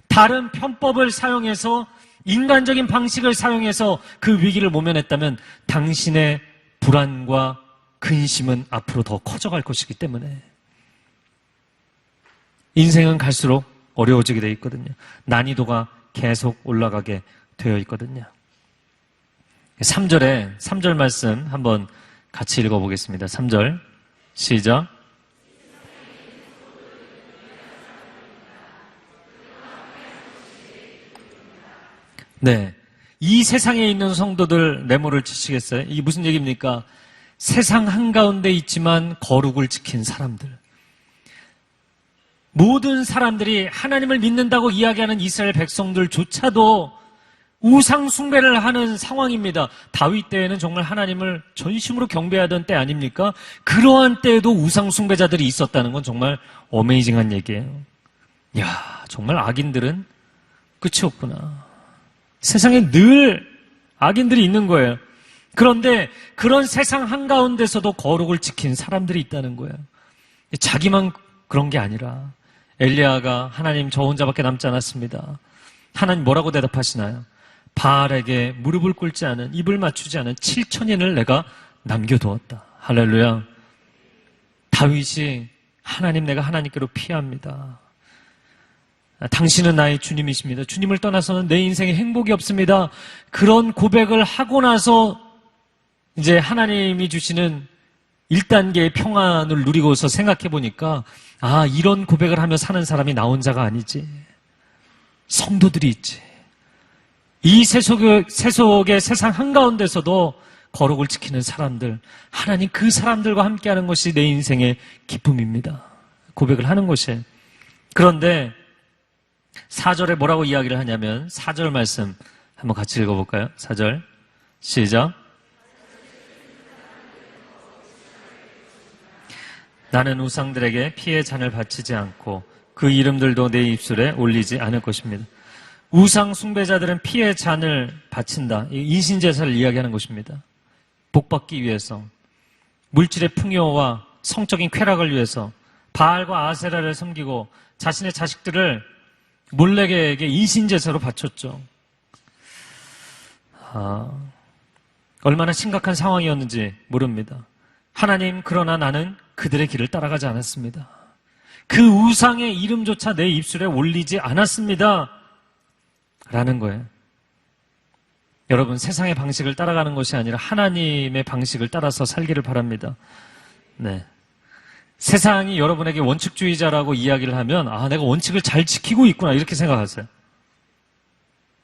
다른 편법을 사용해서 인간적인 방식을 사용해서 그 위기를 모면했다면 당신의 불안과 근심은 앞으로 더 커져갈 것이기 때문에 인생은 갈수록 어려워지게 되어 있거든요. 난이도가 계속 올라가게 되어 있거든요. 3절 말씀 한번 같이 읽어보겠습니다. 3절 시작. 네, 이 세상에 있는 성도들 메모를 치시겠어요? 이게 무슨 얘기입니까? 세상 한가운데 있지만 거룩을 지킨 사람들. 모든 사람들이 하나님을 믿는다고 이야기하는 이스라엘 백성들조차도 우상 숭배를 하는 상황입니다. 다윗 때에는 정말 하나님을 전심으로 경배하던 때 아닙니까? 그러한 때에도 우상 숭배자들이 있었다는 건 정말 어메이징한 얘기예요. 야, 정말 악인들은 끝이 없구나. 세상에 늘 악인들이 있는 거예요. 그런데 그런 세상 한가운데서도 거룩을 지킨 사람들이 있다는 거예요. 자기만 그런 게 아니라 엘리야가 하나님 저 혼자밖에 남지 않았습니다. 하나님 뭐라고 대답하시나요? 바알에게 무릎을 꿇지 않은, 입을 맞추지 않은 7천인을 내가 남겨두었다. 할렐루야. 다윗이 하나님, 내가 하나님께로 피합니다. 당신은 나의 주님이십니다. 주님을 떠나서는 내 인생에 행복이 없습니다. 그런 고백을 하고 나서 이제 하나님이 주시는 1단계의 평안을 누리고서 생각해 보니까 아, 이런 고백을 하며 사는 사람이 나 혼자가 아니지. 성도들이 있지. 이 세속의 세상 한가운데서도 거룩을 지키는 사람들, 하나님 그 사람들과 함께하는 것이 내 인생의 기쁨입니다. 고백을 하는 것이. 그런데 4절에 뭐라고 이야기를 하냐면 4절 말씀 한번 같이 읽어볼까요? 4절 시작. 나는 우상들에게 피의 잔을 바치지 않고 그 이름들도 내 입술에 올리지 않을 것입니다. 우상 숭배자들은 피의 잔을 바친다. 인신제사를 이야기하는 것입니다. 복받기 위해서, 물질의 풍요와 성적인 쾌락을 위해서 바알과 아세라를 섬기고 자신의 자식들을 몰렉에게 인신제사로 바쳤죠. 얼마나 심각한 상황이었는지 모릅니다. 하나님, 그러나 나는 그들의 길을 따라가지 않았습니다. 그 우상의 이름조차 내 입술에 올리지 않았습니다. 라는 거예요. 여러분, 세상의 방식을 따라가는 것이 아니라 하나님의 방식을 따라서 살기를 바랍니다. 네. 세상이 여러분에게 원칙주의자라고 이야기를 하면 아, 내가 원칙을 잘 지키고 있구나 이렇게 생각하세요.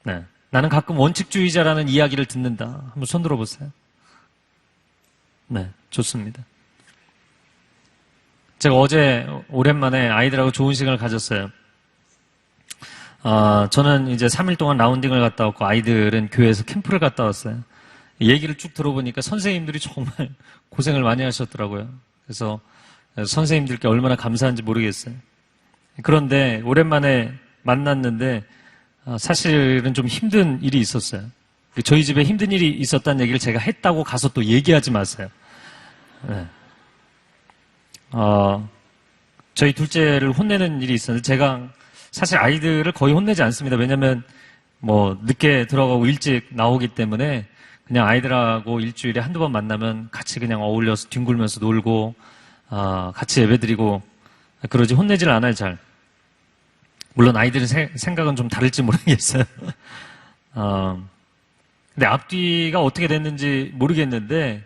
네. 나는 가끔 원칙주의자라는 이야기를 듣는다. 한번 손 들어보세요. 네, 좋습니다. 제가 어제 오랜만에 아이들하고 좋은 시간을 가졌어요. 저는 이제 3일 동안 라운딩을 갔다 왔고 아이들은 교회에서 캠프를 갔다 왔어요. 얘기를 쭉 들어보니까 선생님들이 정말 고생을 많이 하셨더라고요. 그래서 선생님들께 얼마나 감사한지 모르겠어요. 그런데 오랜만에 만났는데 사실은 좀 힘든 일이 있었어요. 저희 집에 힘든 일이 있었다는 얘기를 제가 했다고 가서 또 얘기하지 마세요. 네. 저희 둘째를 혼내는 일이 있었는데 제가 사실 아이들을 거의 혼내지 않습니다. 왜냐면 뭐 늦게 들어가고 일찍 나오기 때문에 그냥 아이들하고 일주일에 한두 번 만나면 같이 그냥 어울려서 뒹굴면서 놀고 같이 예배드리고 그러지 혼내지를 않아요, 잘. 물론 아이들의 생각은 좀 다를지 모르겠어요. 근데 앞뒤가 어떻게 됐는지 모르겠는데,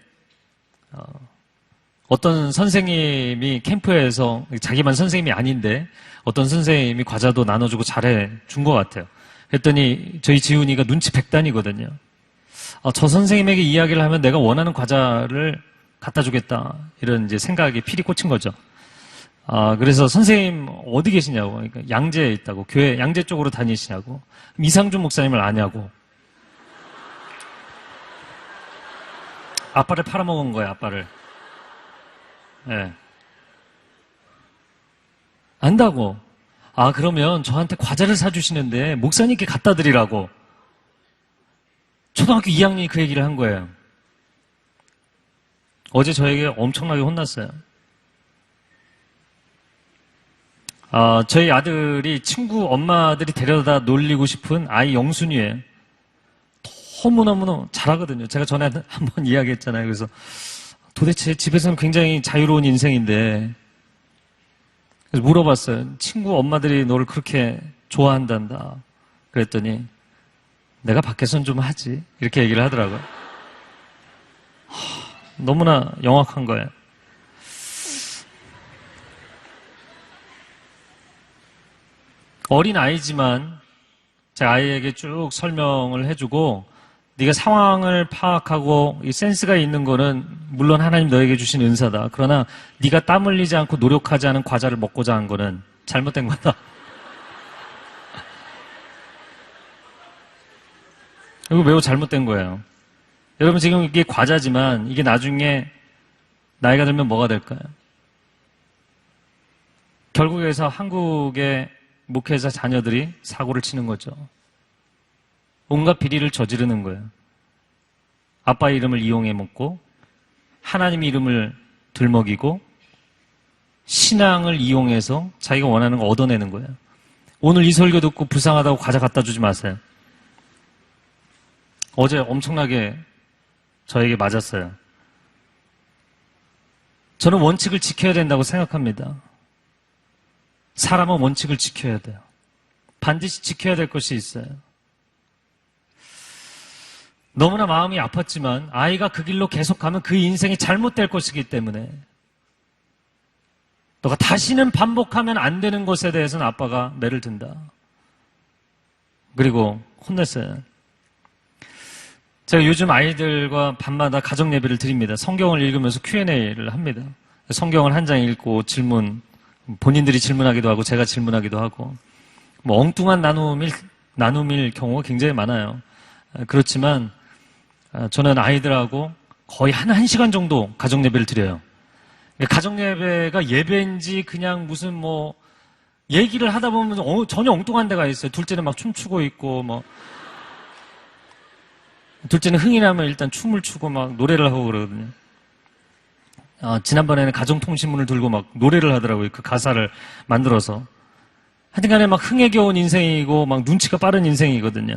어떤 선생님이 캠프에서 자기만 선생님이 아닌데 어떤 선생님이 과자도 나눠주고 잘해 준 것 같아요. 그랬더니 저희 지훈이가 눈치 백단이거든요. 저 선생님에게 이야기를 하면 내가 원하는 과자를 갖다 주겠다. 이런 이제 생각이 필이 꽂힌 거죠. 그래서 선생님 어디 계시냐고. 그러니까 양재에 있다고. 교회 양재 쪽으로 다니시냐고. 이상준 목사님을 아냐고. 아빠를 팔아먹은 거예요, 아빠를. 예. 안다고. 그러면 저한테 과자를 사주시는데 목사님께 갖다 드리라고. 초등학교 2학년이 그 얘기를 한 거예요. 어제 저에게 엄청나게 혼났어요. 저희 아들이 친구 엄마들이 데려다 놀리고 싶은 아이 영순이에요. 너무너무 잘하거든요. 제가 전에 한번 이야기했잖아요. 그래서 도대체 집에서는 굉장히 자유로운 인생인데, 그래서 물어봤어요. 친구 엄마들이 너를 그렇게 좋아한단다. 그랬더니 내가 밖에서는 좀 하지. 이렇게 얘기를 하더라고요. 너무나 영악한 거예요. 어린 아이지만 제 아이에게 쭉 설명을 해주고, 네가 상황을 파악하고 이 센스가 있는 거는 물론 하나님 너에게 주신 은사다. 그러나 네가 땀 흘리지 않고 노력하지 않은 과자를 먹고자 한 거는 잘못된 거다. 이거 매우 잘못된 거예요. 여러분 지금 이게 과자지만 이게 나중에 나이가 들면 뭐가 될까요? 결국에서 한국의 목회자 자녀들이 사고를 치는 거죠. 온갖 비리를 저지르는 거예요. 아빠 이름을 이용해 먹고 하나님 이름을 들먹이고 신앙을 이용해서 자기가 원하는 거 얻어내는 거예요. 오늘 이 설교 듣고 불쌍하다고 과자 갖다 주지 마세요. 어제 엄청나게 저에게 맞았어요. 저는 원칙을 지켜야 된다고 생각합니다. 사람은 원칙을 지켜야 돼요. 반드시 지켜야 될 것이 있어요. 너무나 마음이 아팠지만 아이가 그 길로 계속 가면 그 인생이 잘못될 것이기 때문에 너가 다시는 반복하면 안 되는 것에 대해서는 아빠가 매를 든다. 그리고 혼냈어요. 제가 요즘 아이들과 밤마다 가정 예배를 드립니다. 성경을 읽으면서 Q&A를 합니다. 성경을 한 장 읽고 질문, 본인들이 질문하기도 하고 제가 질문하기도 하고 뭐 엉뚱한 나눔일 경우가 굉장히 많아요. 그렇지만 저는 아이들하고 거의 한 시간 정도 가정 예배를 드려요. 가정 예배가 예배인지 그냥 무슨 뭐 얘기를 하다 보면 전혀 엉뚱한 데가 있어요. 둘째는 막 춤추고 있고 뭐 둘째는 흥이 나면 일단 춤을 추고 막 노래를 하고 그러거든요. 지난번에는 가정통신문을 들고 막 노래를 하더라고요. 그 가사를 만들어서. 하여튼간에 막 흥에 겨운 인생이고 막 눈치가 빠른 인생이거든요.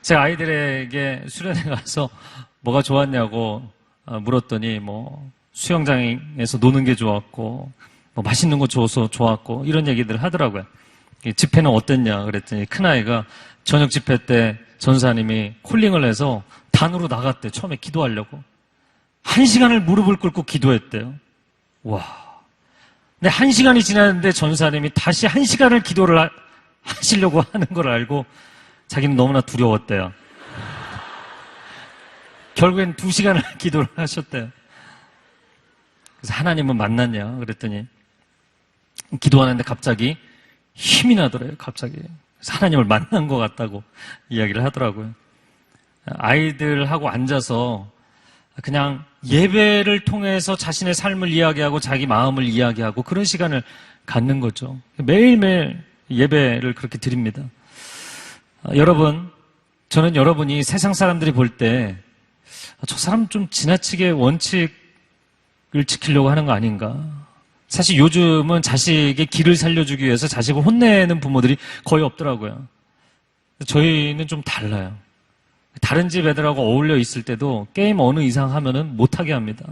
제가 아이들에게 수련회 가서 뭐가 좋았냐고 물었더니 뭐 수영장에서 노는 게 좋았고 뭐 맛있는 거 줘서 좋았고 이런 얘기들을 하더라고요. 집회는 어땠냐 그랬더니 큰아이가 저녁 집회 때 전사님이 콜링을 해서 단으로 나갔대. 처음에 기도하려고. 1시간을 무릎을 꿇고 기도했대요. 와. 근데 1시간이 지났는데 전사님이 다시 1시간을 기도를 하시려고 하는 걸 알고 자기는 너무나 두려웠대요. 결국엔 2시간을 기도를 하셨대요. 그래서 하나님은 만났냐 그랬더니 기도하는데 갑자기 힘이 나더래요. 갑자기. 그래서 하나님을 만난 것 같다고 이야기를 하더라고요. 아이들하고 앉아서 그냥 예배를 통해서 자신의 삶을 이야기하고 자기 마음을 이야기하고 그런 시간을 갖는 거죠. 매일매일 예배를 그렇게 드립니다. 여러분, 저는 여러분이 세상 사람들이 볼 때 저 사람 좀 지나치게 원칙을 지키려고 하는 거 아닌가. 사실 요즘은 자식의 길을 살려주기 위해서 자식을 혼내는 부모들이 거의 없더라고요. 저희는 좀 달라요. 다른 집 애들하고 어울려 있을 때도 게임 어느 이상 하면은 못하게 합니다.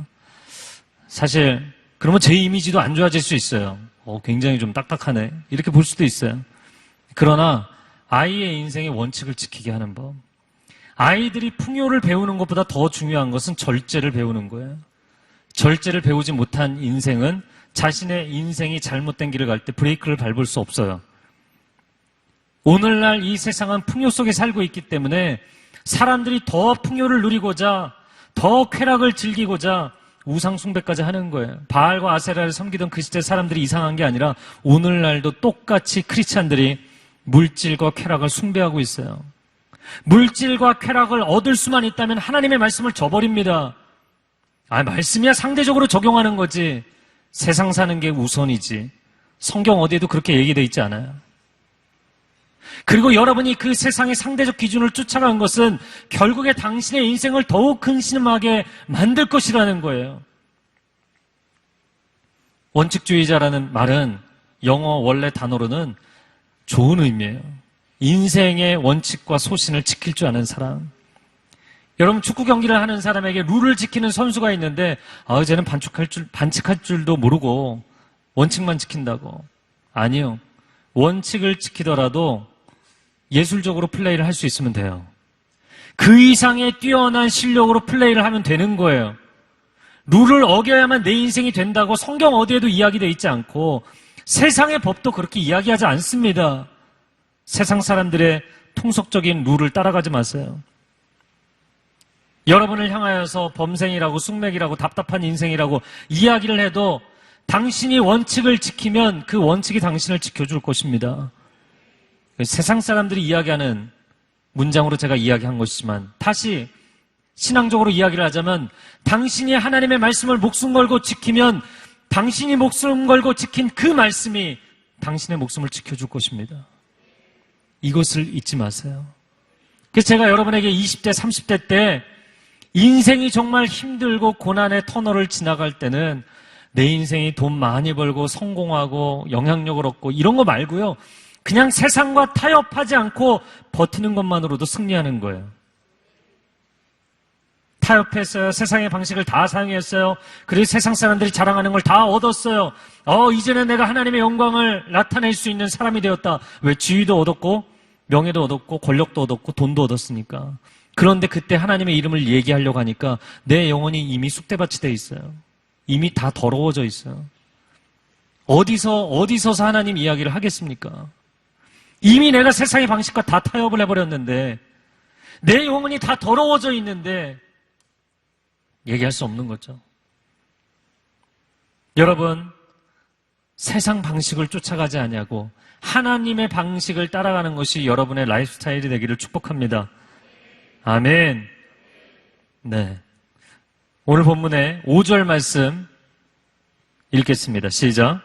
사실 그러면 제 이미지도 안 좋아질 수 있어요. 굉장히 좀 딱딱하네. 이렇게 볼 수도 있어요. 그러나 아이의 인생의 원칙을 지키게 하는 법. 아이들이 풍요를 배우는 것보다 더 중요한 것은 절제를 배우는 거예요. 절제를 배우지 못한 인생은 자신의 인생이 잘못된 길을 갈 때 브레이크를 밟을 수 없어요. 오늘날 이 세상은 풍요 속에 살고 있기 때문에 사람들이 더 풍요를 누리고자, 더 쾌락을 즐기고자 우상 숭배까지 하는 거예요. 바알과 아세라를 섬기던 그 시대 사람들이 이상한 게 아니라 오늘날도 똑같이 크리스찬들이 물질과 쾌락을 숭배하고 있어요. 물질과 쾌락을 얻을 수만 있다면 하나님의 말씀을 저버립니다. 말씀이야 상대적으로 적용하는 거지. 세상 사는 게 우선이지. 성경 어디에도 그렇게 얘기되어 있지 않아요. 그리고 여러분이 그 세상의 상대적 기준을 쫓아간 것은 결국에 당신의 인생을 더욱 근심하게 만들 것이라는 거예요. 원칙주의자라는 말은 영어 원래 단어로는 좋은 의미예요. 인생의 원칙과 소신을 지킬 줄 아는 사람. 여러분 축구 경기를 하는 사람에게 룰을 지키는 선수가 있는데 쟤는 반칙할 줄도 모르고 원칙만 지킨다고. 아니요. 원칙을 지키더라도 예술적으로 플레이를 할 수 있으면 돼요. 그 이상의 뛰어난 실력으로 플레이를 하면 되는 거예요. 룰을 어겨야만 내 인생이 된다고 성경 어디에도 이야기되어 있지 않고 세상의 법도 그렇게 이야기하지 않습니다. 세상 사람들의 통속적인 룰을 따라가지 마세요. 여러분을 향하여서 범생이라고 쑥맥이라고 답답한 인생이라고 이야기를 해도 당신이 원칙을 지키면 그 원칙이 당신을 지켜줄 것입니다. 세상 사람들이 이야기하는 문장으로 제가 이야기한 것이지만 다시 신앙적으로 이야기를 하자면 당신이 하나님의 말씀을 목숨 걸고 지키면 당신이 목숨 걸고 지킨 그 말씀이 당신의 목숨을 지켜줄 것입니다. 이것을 잊지 마세요. 그래서 제가 여러분에게 20대, 30대 때 인생이 정말 힘들고 고난의 터널을 지나갈 때는 내 인생이 돈 많이 벌고 성공하고 영향력을 얻고 이런 거 말고요. 그냥 세상과 타협하지 않고 버티는 것만으로도 승리하는 거예요. 타협했어요. 세상의 방식을 다 사용했어요. 그리고 세상 사람들이 자랑하는 걸 다 얻었어요. 이제는 내가 하나님의 영광을 나타낼 수 있는 사람이 되었다. 왜? 지위도 얻었고 명예도 얻었고 권력도 얻었고 돈도 얻었으니까. 그런데 그때 하나님의 이름을 얘기하려고 하니까 내 영혼이 이미 쑥대밭이 돼 있어요. 이미 다 더러워져 있어요. 어디서서 하나님 이야기를 하겠습니까? 이미 내가 세상의 방식과 다 타협을 해버렸는데 내 영혼이 다 더러워져 있는데 얘기할 수 없는 거죠. 여러분, 세상 방식을 쫓아가지 아니하고 하나님의 방식을 따라가는 것이 여러분의 라이프 스타일이 되기를 축복합니다. 아멘. 네. 오늘 본문의 5절 말씀 읽겠습니다. 시작.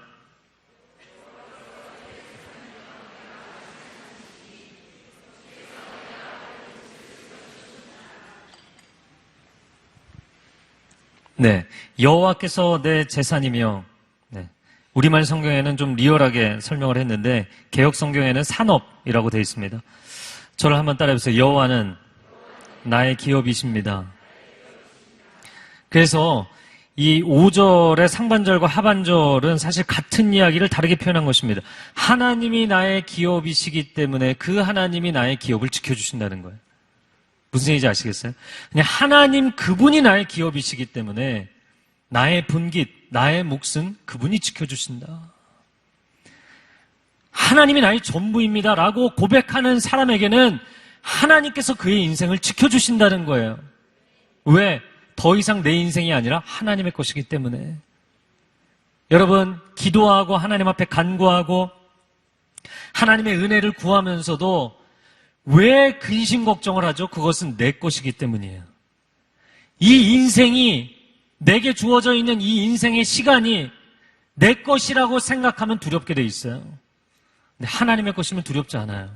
네. 여호와께서 내 재산이며, 네. 우리말 성경에는 좀 리얼하게 설명을 했는데, 개역 성경에는 산업이라고 되어 있습니다. 저를 한번 따라해보세요. 여호와는 나의 기업이십니다. 그래서 이 5절의 상반절과 하반절은 사실 같은 이야기를 다르게 표현한 것입니다. 하나님이 나의 기업이시기 때문에 그 하나님이 나의 기업을 지켜주신다는 거예요. 무슨 얘기인지 아시겠어요? 그냥 하나님 그분이 나의 기업이시기 때문에 나의 분깃, 나의 몫은 그분이 지켜주신다. 하나님이 나의 전부입니다 라고 고백하는 사람에게는 하나님께서 그의 인생을 지켜주신다는 거예요. 왜? 더 이상 내 인생이 아니라 하나님의 것이기 때문에. 여러분, 기도하고 하나님 앞에 간구하고 하나님의 은혜를 구하면서도 왜 근심 걱정을 하죠? 그것은 내 것이기 때문이에요. 이 인생이 내게 주어져 있는 이 인생의 시간이 내 것이라고 생각하면 두렵게 돼 있어요. 근데 하나님의 것이면 두렵지 않아요.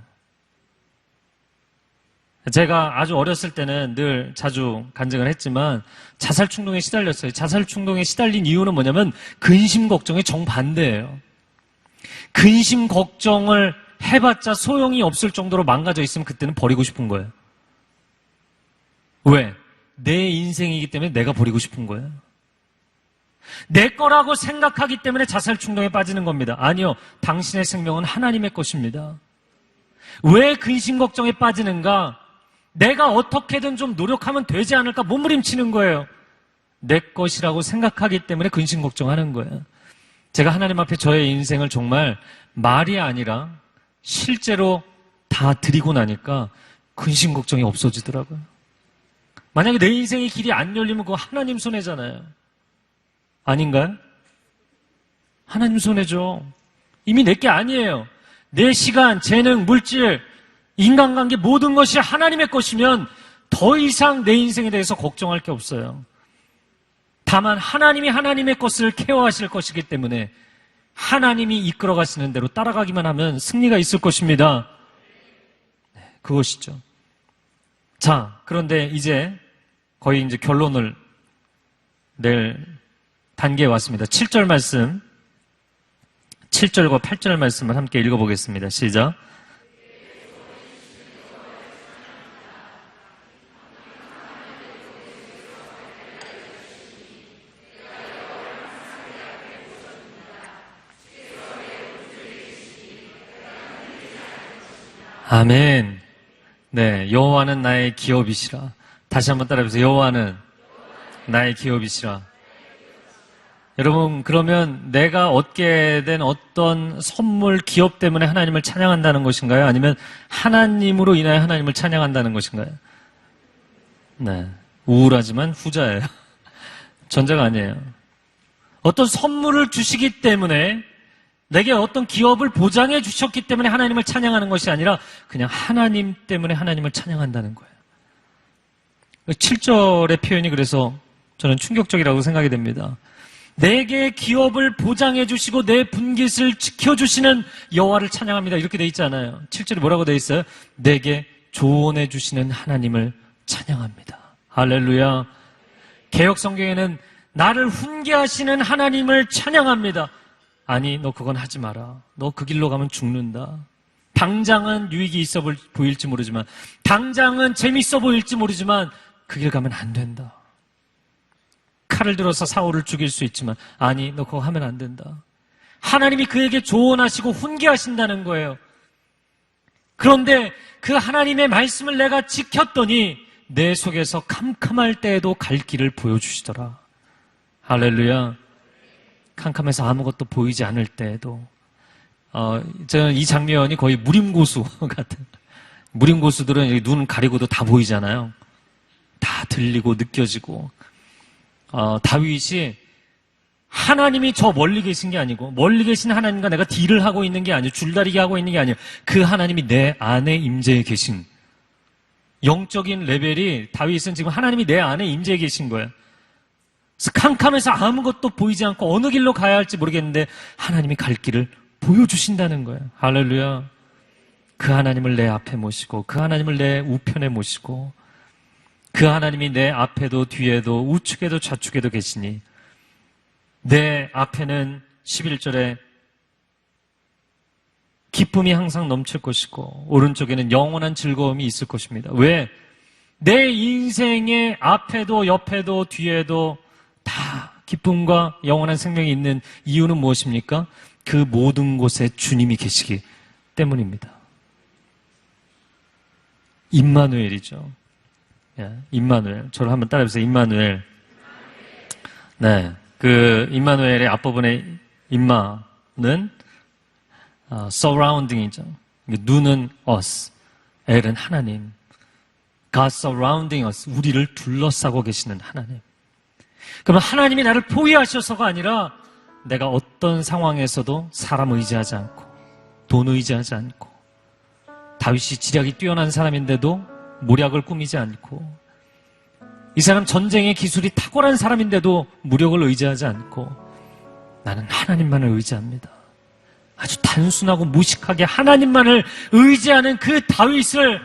제가 아주 어렸을 때는 늘 자주 간증을 했지만 자살 충동에 시달렸어요. 자살 충동에 시달린 이유는 뭐냐면 근심 걱정의 정반대예요. 근심 걱정을 해봤자 소용이 없을 정도로 망가져 있으면 그때는 버리고 싶은 거예요. 왜? 내 인생이기 때문에 내가 버리고 싶은 거예요. 내 거라고 생각하기 때문에 자살 충동에 빠지는 겁니다. 아니요. 당신의 생명은 하나님의 것입니다. 왜 근심 걱정에 빠지는가? 내가 어떻게든 좀 노력하면 되지 않을까 몸부림치는 거예요. 내 것이라고 생각하기 때문에 근심 걱정하는 거예요. 제가 하나님 앞에 저의 인생을 정말 말이 아니라 실제로 다 드리고 나니까 근심 걱정이 없어지더라고요. 만약에 내 인생의 길이 안 열리면 그거 하나님 손해잖아요. 아닌가요? 하나님 손해죠. 이미 내게 아니에요. 내 시간, 재능, 물질, 인간관계 모든 것이 하나님의 것이면 더 이상 내 인생에 대해서 걱정할 게 없어요. 다만 하나님이 하나님의 것을 케어하실 것이기 때문에 하나님이 이끌어 가시는 대로 따라가기만 하면 승리가 있을 것입니다. 네, 그것이죠. 자, 그런데 이제 거의 이제 결론을 낼 단계에 왔습니다. 7절 말씀, 7절과 8절 말씀을 함께 읽어보겠습니다. 시작. 아멘. 네, 여호와는 나의 기업이시라. 다시 한번 따라해보세요. 여호와는 나의 기업이시라. 여러분, 그러면 내가 얻게 된 어떤 선물, 기업 때문에 하나님을 찬양한다는 것인가요? 아니면 하나님으로 인하여 하나님을 찬양한다는 것인가요? 네, 우울하지만 후자예요. 전자가 아니에요. 어떤 선물을 주시기 때문에 내게 어떤 기업을 보장해 주셨기 때문에 하나님을 찬양하는 것이 아니라 그냥 하나님 때문에 하나님을 찬양한다는 거예요. 7절의 표현이 그래서 저는 충격적이라고 생각이 됩니다. 내게 기업을 보장해 주시고 내 분깃을 지켜주시는 여호와를 찬양합니다. 이렇게 돼 있지 않아요. 7절에 뭐라고 돼 있어요? 내게 조언해 주시는 하나님을 찬양합니다. 할렐루야. 개역 성경에는 나를 훈계하시는 하나님을 찬양합니다. 아니, 너 그건 하지 마라. 너 그 길로 가면 죽는다. 당장은 유익이 있어 보일지 모르지만, 당장은 재밌어 보일지 모르지만 그 길 가면 안 된다. 칼을 들어서 사울을 죽일 수 있지만, 아니, 너 그거 하면 안 된다. 하나님이 그에게 조언하시고 훈계하신다는 거예요. 그런데 그 하나님의 말씀을 내가 지켰더니 내 속에서 캄캄할 때에도 갈 길을 보여주시더라. 할렐루야. 캄캄해서 아무것도 보이지 않을 때에도. 저는 이 장면이 거의 무림고수 같은. 무림고수들은 눈 가리고도 다 보이잖아요. 다 들리고 느껴지고. 다윗이 하나님이 저 멀리 계신 게 아니고, 멀리 계신 하나님과 내가 딜을 하고 있는 게 아니고, 줄다리기 하고 있는 게 아니에요. 그 하나님이 내 안에 임재해 계신. 영적인 레벨이 다윗은 지금 하나님이 내 안에 임재해 계신 거예요. 캄캄해서 아무것도 보이지 않고 어느 길로 가야 할지 모르겠는데 하나님이 갈 길을 보여주신다는 거예요. 할렐루야. 그 하나님을 내 앞에 모시고, 그 하나님을 내 우편에 모시고, 그 하나님이 내 앞에도 뒤에도 우측에도 좌측에도 계시니 내 앞에는 11절에 기쁨이 항상 넘칠 것이고 오른쪽에는 영원한 즐거움이 있을 것입니다. 왜? 내 인생의 앞에도 옆에도 뒤에도 다 기쁨과 영원한 생명이 있는 이유는 무엇입니까? 그 모든 곳에 주님이 계시기 때문입니다. 임마누엘이죠. 임마누엘. 저를 한번 따라해보세요. 임마누엘. 네. 그 임마누엘의 앞부분의 임마는 surrounding이죠. 눈은 us. 엘은 하나님. God surrounding us. 우리를 둘러싸고 계시는 하나님. 그러면 하나님이 나를 포위하셔서가 아니라 내가 어떤 상황에서도 사람 의지하지 않고 돈 의지하지 않고 다윗이 지략이 뛰어난 사람인데도 모략을 꾸미지 않고 이 사람 전쟁의 기술이 탁월한 사람인데도 무력을 의지하지 않고 나는 하나님만을 의지합니다. 아주 단순하고 무식하게 하나님만을 의지하는 그 다윗을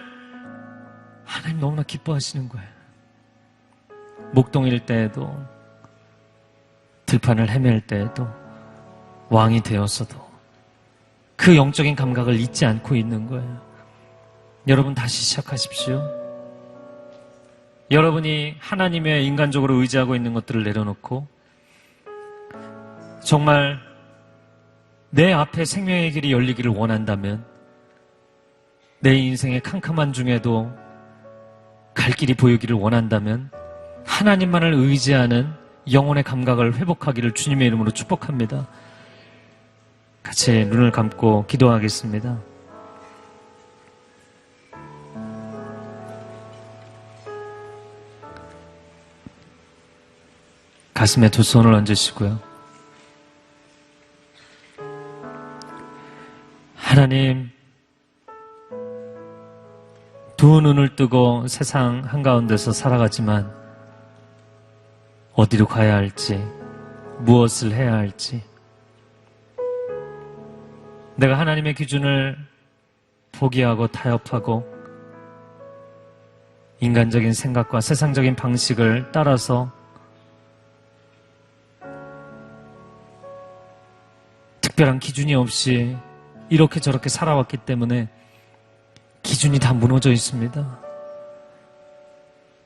하나님 너무나 기뻐하시는 거예요. 목동일 때에도 들판을 헤맬 때에도 왕이 되었어도 그 영적인 감각을 잊지 않고 있는 거예요. 여러분 다시 시작하십시오. 여러분이 하나님의 인간적으로 의지하고 있는 것들을 내려놓고 정말 내 앞에 생명의 길이 열리기를 원한다면 내 인생의 캄캄한 중에도 갈 길이 보이기를 원한다면 하나님만을 의지하는 영혼의 감각을 회복하기를 주님의 이름으로 축복합니다. 같이 눈을 감고 기도하겠습니다. 가슴에 두 손을 얹으시고요. 하나님, 두 눈을 뜨고 세상 한가운데서 살아가지만 어디로 가야 할지, 무엇을 해야 할지, 내가 하나님의 기준을 포기하고 타협하고 인간적인 생각과 세상적인 방식을 따라서 특별한 기준이 없이 이렇게 저렇게 살아왔기 때문에 기준이 다 무너져 있습니다.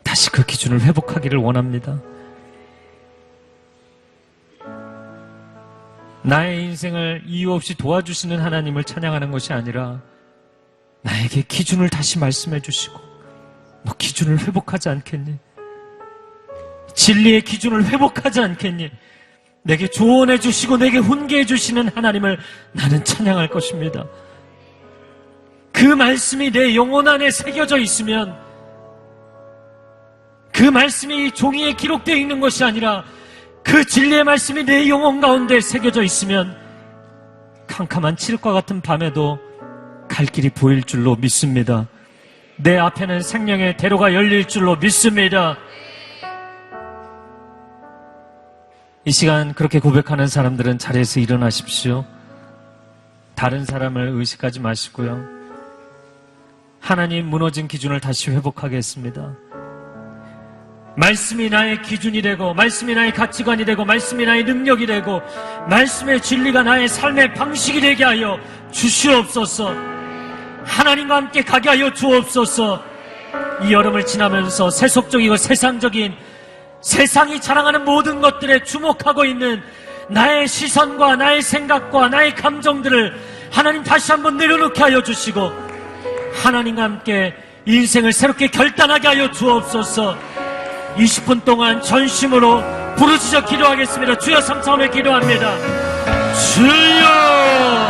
다시 그 기준을 회복하기를 원합니다. 나의 인생을 이유 없이 도와주시는 하나님을 찬양하는 것이 아니라 나에게 기준을 다시 말씀해 주시고 너 기준을 회복하지 않겠니? 진리의 기준을 회복하지 않겠니? 내게 조언해 주시고 내게 훈계해 주시는 하나님을 나는 찬양할 것입니다. 그 말씀이 내 영혼 안에 새겨져 있으면 그 말씀이 종이에 기록되어 있는 것이 아니라 그 진리의 말씀이 내 영혼 가운데 새겨져 있으면 캄캄한 칠흑과 같은 밤에도 갈 길이 보일 줄로 믿습니다. 내 앞에는 생명의 대로가 열릴 줄로 믿습니다. 이 시간 그렇게 고백하는 사람들은 자리에서 일어나십시오. 다른 사람을 의식하지 마시고요. 하나님 무너진 기준을 다시 회복하겠습니다. 말씀이 나의 기준이 되고 말씀이 나의 가치관이 되고 말씀이 나의 능력이 되고 말씀의 진리가 나의 삶의 방식이 되게 하여 주시옵소서. 하나님과 함께 가게 하여 주옵소서. 이 여름을 지나면서 세속적이고 세상적인 세상이 자랑하는 모든 것들에 주목하고 있는 나의 시선과 나의 생각과 나의 감정들을 하나님 다시 한번 내려놓게 하여 주시고 하나님과 함께 인생을 새롭게 결단하게 하여 주옵소서. 20분 동안 전심으로 부르짖어 기도하겠습니다. 주여 삼창을 기도합니다. 주여